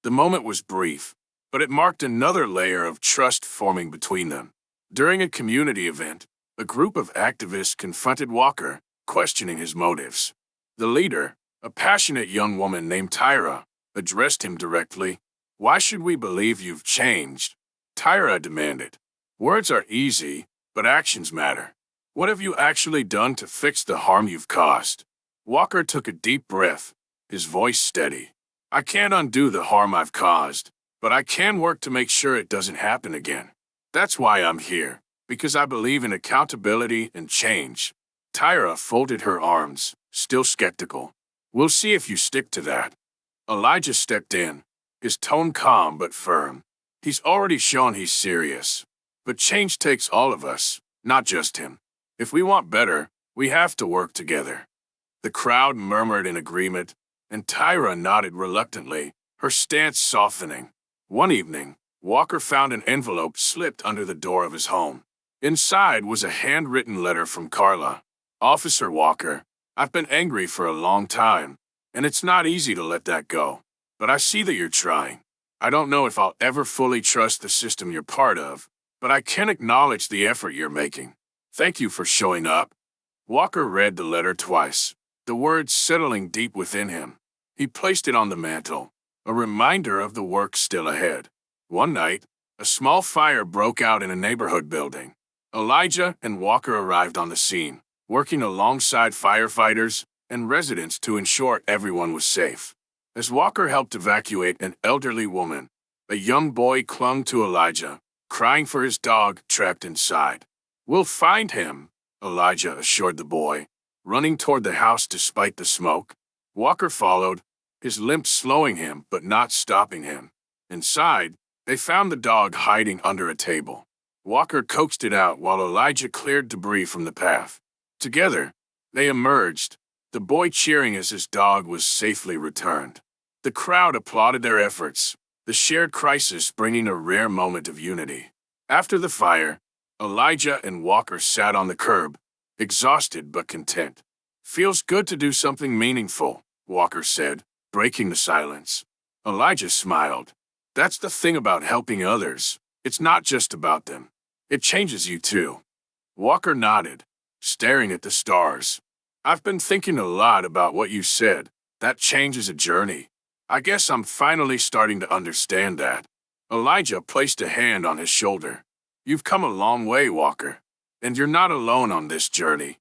The moment was brief, but it marked another layer of trust forming between them. During a community event, a group of activists confronted Walker, questioning his motives. The leader, a passionate young woman named Tyra, addressed him directly. "Why should we believe you've changed?" Tyra demanded. "Words are easy, but actions matter. What have you actually done to fix the harm you've caused?" Walker took a deep breath, his voice steady. "I can't undo the harm I've caused, but I can work to make sure it doesn't happen again. That's why I'm here, because I believe in accountability and change." Tyra folded her arms, still skeptical. "We'll see if you stick to that." Elijah stepped in, his tone calm but firm. "He's already shown he's serious. But change takes all of us, not just him. If we want better, we have to work together." The crowd murmured in agreement, and Tyra nodded reluctantly, her stance softening. One evening, Walker found an envelope slipped under the door of his home. Inside was a handwritten letter from Carla. "Officer Walker, I've been angry for a long time, and it's not easy to let that go. But I see that you're trying. I don't know if I'll ever fully trust the system you're part of, but I can acknowledge the effort you're making. Thank you for showing up." Walker read the letter twice, the words settling deep within him. He placed it on the mantel, a reminder of the work still ahead. One night, a small fire broke out in a neighborhood building. Elijah and Walker arrived on the scene, working alongside firefighters and residents to ensure everyone was safe. As Walker helped evacuate an elderly woman, a young boy clung to Elijah, crying for his dog trapped inside. "We'll find him," Elijah assured the boy, running toward the house despite the smoke. Walker followed, his limp slowing him but not stopping him. Inside, they found the dog hiding under a table. Walker coaxed it out while Elijah cleared debris from the path. Together, they emerged, the boy cheering as his dog was safely returned. The crowd applauded their efforts, the shared crisis bringing a rare moment of unity. After the fire, Elijah and Walker sat on the curb, exhausted but content. "Feels good to do something meaningful," Walker said, breaking the silence. Elijah smiled. "That's the thing about helping others. It's not just about them. It changes you too." Walker nodded, staring at the stars. "I've been thinking a lot about what you said. That change is a journey. I guess I'm finally starting to understand that." Elijah placed a hand on his shoulder. "You've come a long way, Walker. And you're not alone on this journey."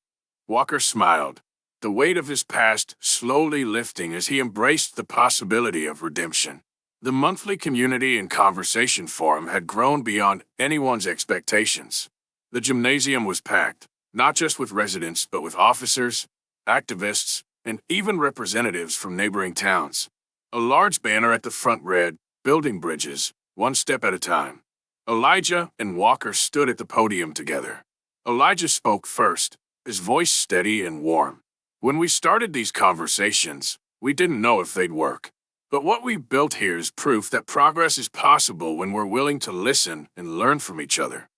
Walker smiled, the weight of his past slowly lifting as he embraced the possibility of redemption. The monthly community and conversation forum had grown beyond anyone's expectations. The gymnasium was packed, not just with residents but with officers, activists, and even representatives from neighboring towns. A large banner at the front read, "Building bridges, one step at a time." Elijah and Walker stood at the podium together. Elijah spoke first, his voice steady and warm. "When we started these conversations, we didn't know if they'd work. But what we built here is proof that progress is possible when we're willing to listen and learn from each other."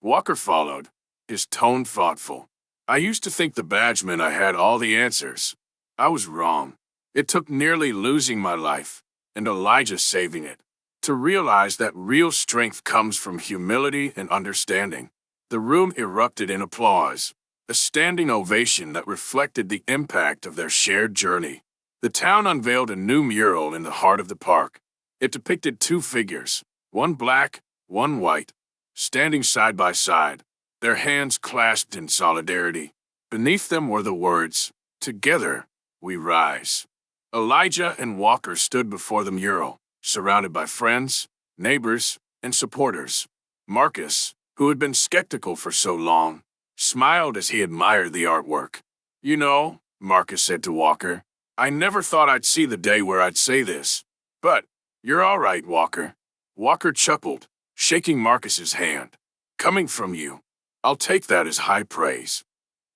Walker followed, his tone thoughtful. "I used to think the badge meant I had all the answers. I was wrong. It took nearly losing my life, and Elijah saving it, to realize that real strength comes from humility and understanding." The room erupted in applause, a standing ovation that reflected the impact of their shared journey. The town unveiled a new mural in the heart of the park. It depicted two figures, one black, one white, standing side by side, their hands clasped in solidarity. Beneath them were the words, "Together, we rise." Elijah and Walker stood before the mural, surrounded by friends, neighbors, and supporters. Marcus, who had been skeptical for so long, smiled as he admired the artwork. "You know," Marcus said to Walker, "I never thought I'd see the day where I'd say this. But you're all right, Walker." Walker chuckled, shaking Marcus's hand. "Coming from you, I'll take that as high praise."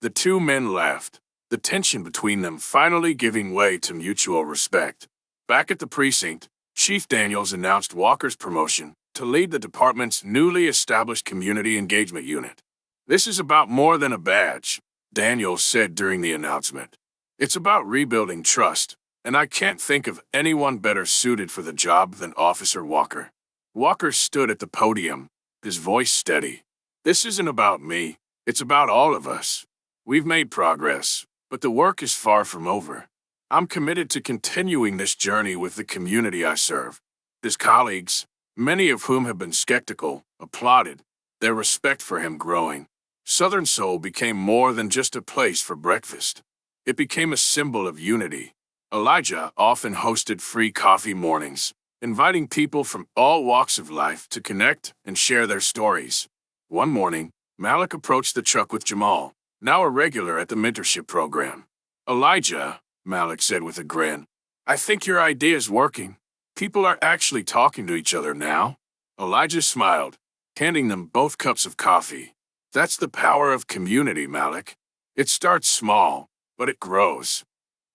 The two men laughed, the tension between them finally giving way to mutual respect. Back at the precinct, Chief Daniels announced Walker's promotion to lead the department's newly established community engagement unit. "This is about more than a badge," Daniels said during the announcement. "It's about rebuilding trust, and I can't think of anyone better suited for the job than Officer Walker." Walker stood at the podium, his voice steady. "This isn't about me, it's about all of us. We've made progress, but the work is far from over. I'm committed to continuing this journey with the community I serve." His colleagues, many of whom have been skeptical, applauded, their respect for him growing. Southern Soul became more than just a place for breakfast. It became a symbol of unity. Elijah often hosted free coffee mornings, inviting people from all walks of life to connect and share their stories. One morning, Malik approached the truck with Jamal, now a regular at the mentorship program. "Elijah," Malik said with a grin, "I think your idea is working. People are actually talking to each other now." Elijah smiled, handing them both cups of coffee. "That's the power of community, Malik. It starts small, but it grows."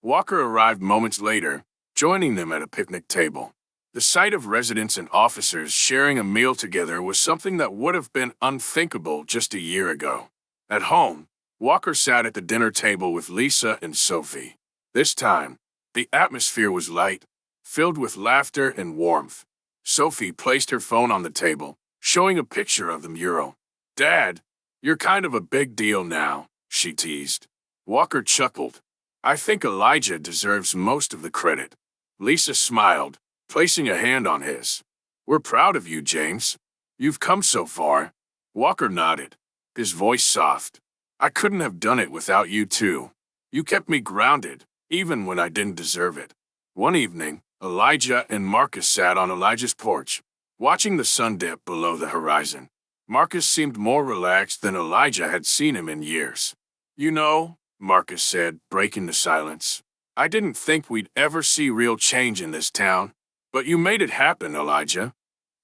Walker arrived moments later, joining them at a picnic table. The sight of residents and officers sharing a meal together was something that would have been unthinkable just a year ago. At home, Walker sat at the dinner table with Lisa and Sophie. This time, the atmosphere was light, filled with laughter and warmth. Sophie placed her phone on the table, showing a picture of the mural. "Dad, you're kind of a big deal now," she teased. Walker chuckled. "I think Elijah deserves most of the credit." Lisa smiled, placing a hand on his. "We're proud of you, James. You've come so far." Walker nodded, his voice soft. "I couldn't have done it without you too. You kept me grounded, even when I didn't deserve it." One evening, Elijah and Marcus sat on Elijah's porch, watching the sun dip below the horizon. Marcus seemed more relaxed than Elijah had seen him in years. "You know," Marcus said, breaking the silence, "I didn't think we'd ever see real change in this town. But you made it happen, Elijah."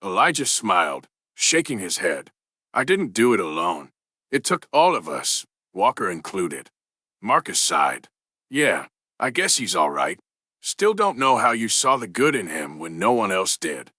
Elijah smiled, shaking his head. "I didn't do it alone. It took all of us, Walker included." Marcus sighed. "Yeah, I guess he's all right. Still don't know how you saw the good in him when no one else did."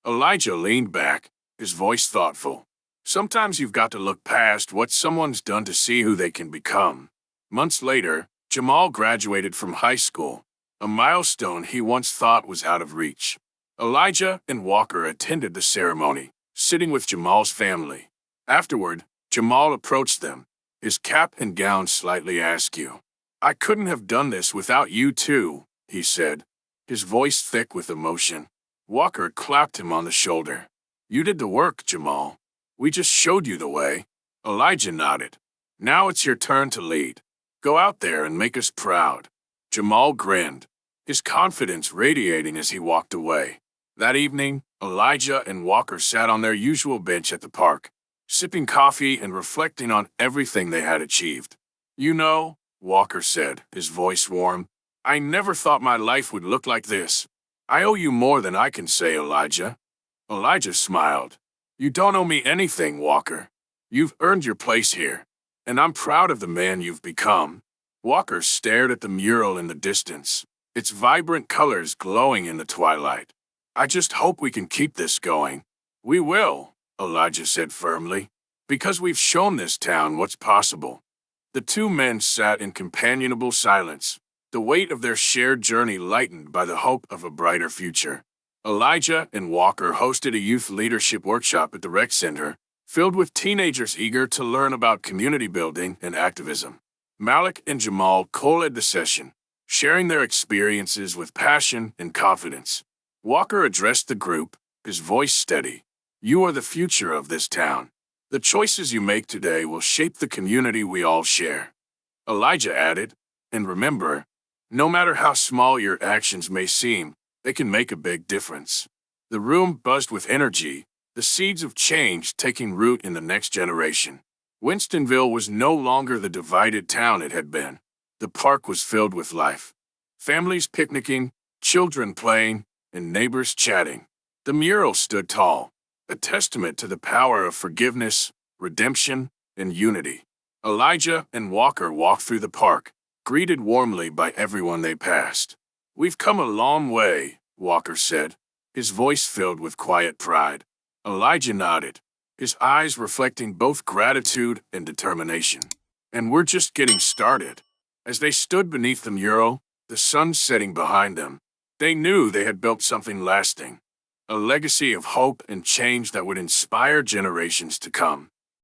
Elijah leaned back, his voice thoughtful. "Sometimes you've got to look past what someone's done to see who they can become." Months later, Jamal graduated from high school, a milestone he once thought was out of reach. Elijah and Walker attended the ceremony, sitting with Jamal's family. Afterward, Jamal approached them, his cap and gown slightly askew. "I couldn't have done this without you too," he said, his voice thick with emotion. Walker clapped him on the shoulder. "You did the work, Jamal. We just showed you the way." Elijah nodded. "Now it's your turn to lead. Go out there and make us proud." Jamal grinned, his confidence radiating as he walked away. That evening, Elijah and Walker sat on their usual bench at the park, sipping coffee and reflecting on everything they had achieved. "You know," Walker said, his voice warm, "I never thought my life would look like this. I owe you more than I can say, Elijah." Elijah smiled. "You don't owe me anything, Walker. You've earned your place here, and I'm proud of the man you've become." Walker stared at the mural in the distance, its vibrant colors glowing in the twilight. "I just hope we can keep this going." "We will," Elijah said firmly, "because we've shown this town what's possible." The two men sat in companionable silence, the weight of their shared journey lightened by the hope of a brighter future. Elijah and Walker hosted a youth leadership workshop at the rec center, filled with teenagers eager to learn about community building and activism. Malik and Jamal co-led the session, sharing their experiences with passion and confidence. Walker addressed the group, his voice steady. "You are the future of this town. The choices you make today will shape the community we all share." Elijah added, "And remember, no matter how small your actions may seem, they can make a big difference." The room buzzed with energy, the seeds of change taking root in the next generation. Winstonville was no longer the divided town it had been. The park was filled with life. Families picnicking, children playing, and neighbors chatting. The mural stood tall, a testament to the power of forgiveness, redemption, and unity. Elijah and Walker walked through the park, greeted warmly by everyone they passed. "We've come a long way," Walker said, his voice filled with quiet pride. Elijah nodded, his eyes reflecting both gratitude and determination. "And we're just getting started." As they stood beneath the mural, the sun setting behind them, they knew they had built something lasting, a legacy of hope and change that would inspire generations to come.